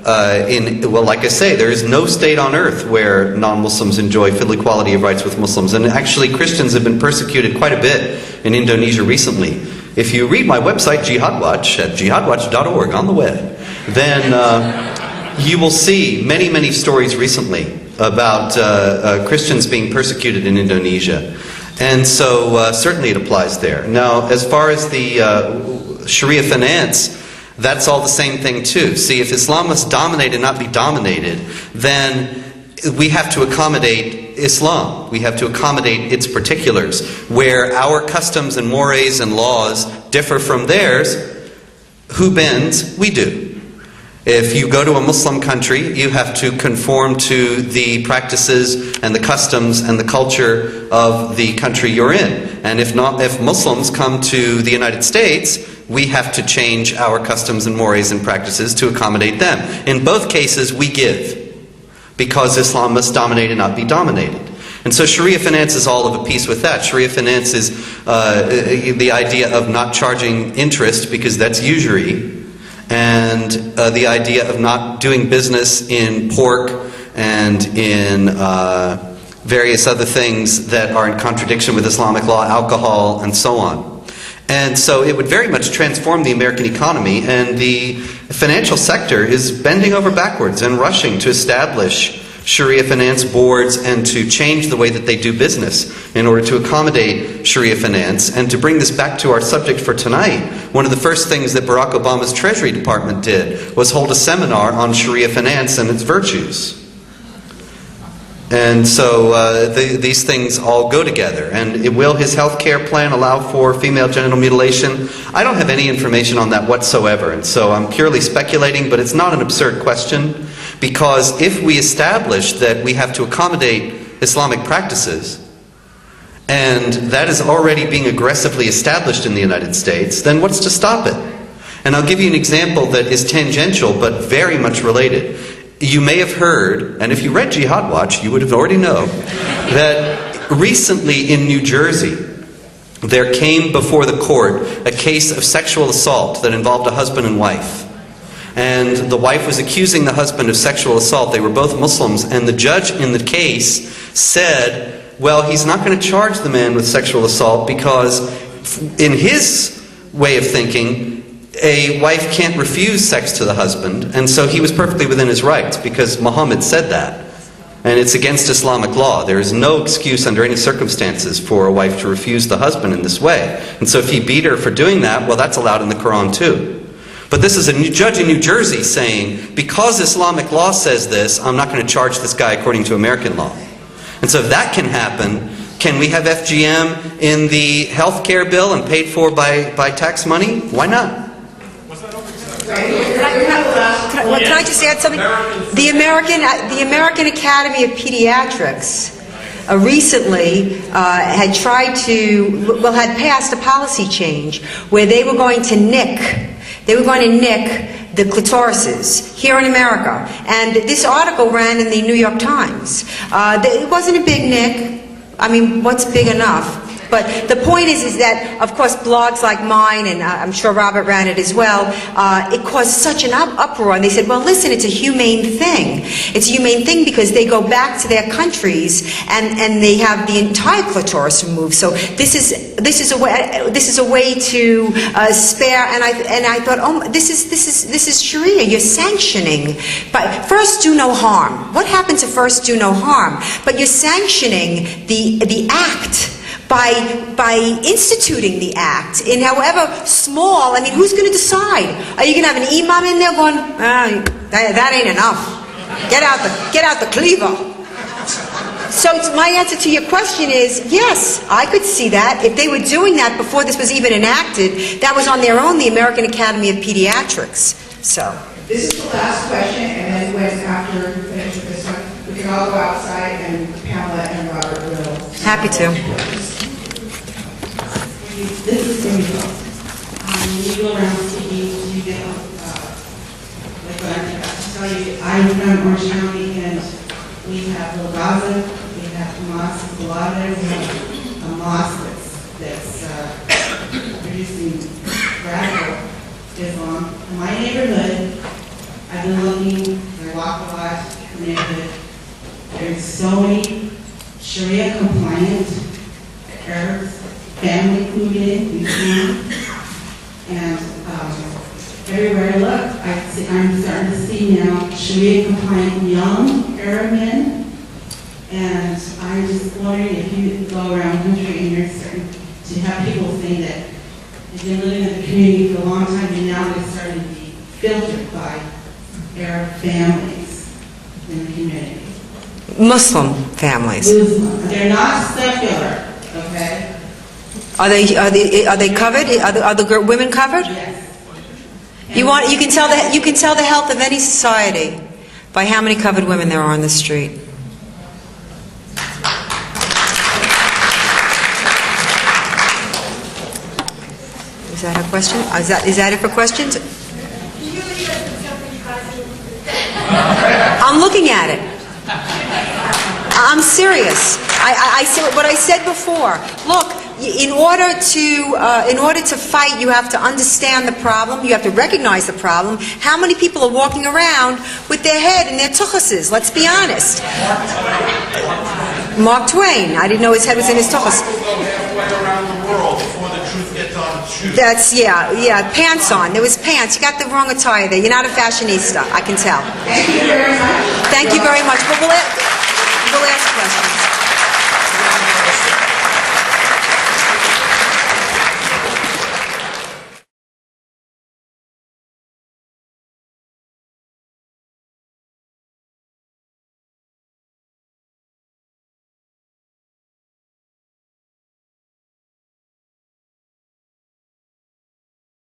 like I say, there is no state on earth where non-Muslims enjoy full equality of rights with Muslims. And actually, Christians have been persecuted quite a bit in Indonesia recently. If you read my website, Jihad Watch, at jihadwatch.org on the web, then you will see many, many stories recently about Christians being persecuted in Indonesia. And so certainly it applies there. Now, as far as the Sharia finance, that's all the same thing too. See, if Islam must dominate and not be dominated, then we have to accommodate Islam. We have to accommodate its particulars. Where our customs and mores and laws differ from theirs, who bends? We do. If you go to a Muslim country, you have to conform to the practices and the customs and the culture of the country you're in. And if Muslims come to the United States, we have to change our customs and mores and practices to accommodate them. In both cases, we give, because Islam must dominate and not be dominated. And so Sharia finance is all of a piece with that. Sharia finance is the idea of not charging interest, because that's usury, and the idea of not doing business in pork and in various other things that are in contradiction with Islamic law, alcohol, and so on. And so it would very much transform the American economy, and the financial sector is bending over backwards and rushing to establish Sharia finance boards and to change the way that they do business in order to accommodate Sharia finance. And to bring this back to our subject for tonight, one of the first things that Barack Obama's Treasury Department did was hold a seminar on Sharia finance and its virtues. And so these things all go together. And will his health care plan allow for female genital mutilation? I don't have any information on that whatsoever. And so I'm purely speculating, but it's not an absurd question. Because if we establish that we have to accommodate Islamic practices, and that is already being aggressively established in the United States, then what's to stop it? And I'll give you an example that is tangential but very much related. you may have heard, and if you read Jihad Watch, you would have already know, that recently in New Jersey, there came before the court a case of sexual assault that involved a husband and wife. And the wife was accusing the husband of sexual assault. They were both Muslims, and the judge in the case said, well, he's not going to charge the man with sexual assault because in his way of thinking, a wife can't refuse sex to the husband, and so he was perfectly within his rights because Muhammad said that. And it's against Islamic law. There is no excuse under any circumstances for a wife to refuse the husband in this way. And so if he beat her for doing that, well, that's allowed in the Quran too. But this is a judge in New Jersey saying, because Islamic law says this, I'm not going to charge this guy according to American law. And so if that can happen, can we have FGM in the health care bill and paid for by tax money? Why not? Can I just add something? The American Academy of Pediatrics recently had had passed a policy change where they were going to nick the clitorises here in America. And this article ran in the New York Times. It wasn't a big nick. I mean, what's big enough? But the point is that, of course, blogs like mine, and I'm sure Robert ran it as well, it caused such an uproar. And they said, well, listen, it's a humane thing. It's a humane thing because they go back to their countries and they have the entire clitoris removed. So this is a way to spare. And I thought, oh, this is Sharia. You're sanctioning. But first, do no harm. What happened to first do no harm? But you're sanctioning the act. By instituting the act in however small, I mean, who's going to decide? Are you going to have an imam in there going, that ain't enough. Get out the cleaver. So my answer to your question is, yes, I could see that. If they were doing that before this was even enacted, that was on their own, the American Academy of Pediatrics. So. This is the last question, and then after we finish with this one, we can all go outside and Pamela and Robert will. Happy to. This is very when you go around speaking, you get like what I'm about to tell you. I'm from Orange County, and we have La Gaza, we have Hamas, Hezbollah, we have a mosque that's producing radical Islam. In my neighborhood, I've been looking, I walk a lot in the neighborhood. There's so many Sharia compliant Arabs, family included, and everywhere I look, I'm starting to see now Sharia compliant young Arab men, and I'm just wondering if you go around the country and you're starting to have people saying that they've been living in the community for a long time and now they're starting to be filtered by Arab families in the community. Muslim families. Muslim. They're not secular, okay? Are they covered? Are the women covered? Yes. You can tell the health of any society by how many covered women there are on the street. Is that a question? Is that it for questions? I'm looking at it. I'm serious. I said what I said before. Look. In order to fight, you have to understand the problem. You have to recognize the problem. How many people are walking around with their head in their tuchuses? Let's be honest. Mark Twain. I didn't know his head was in his tuchus. That's pants on. There was pants. You got the wrong attire there. You're not a fashionista. I can tell. Thank you very much. Thank you very much. But we'll ask questions.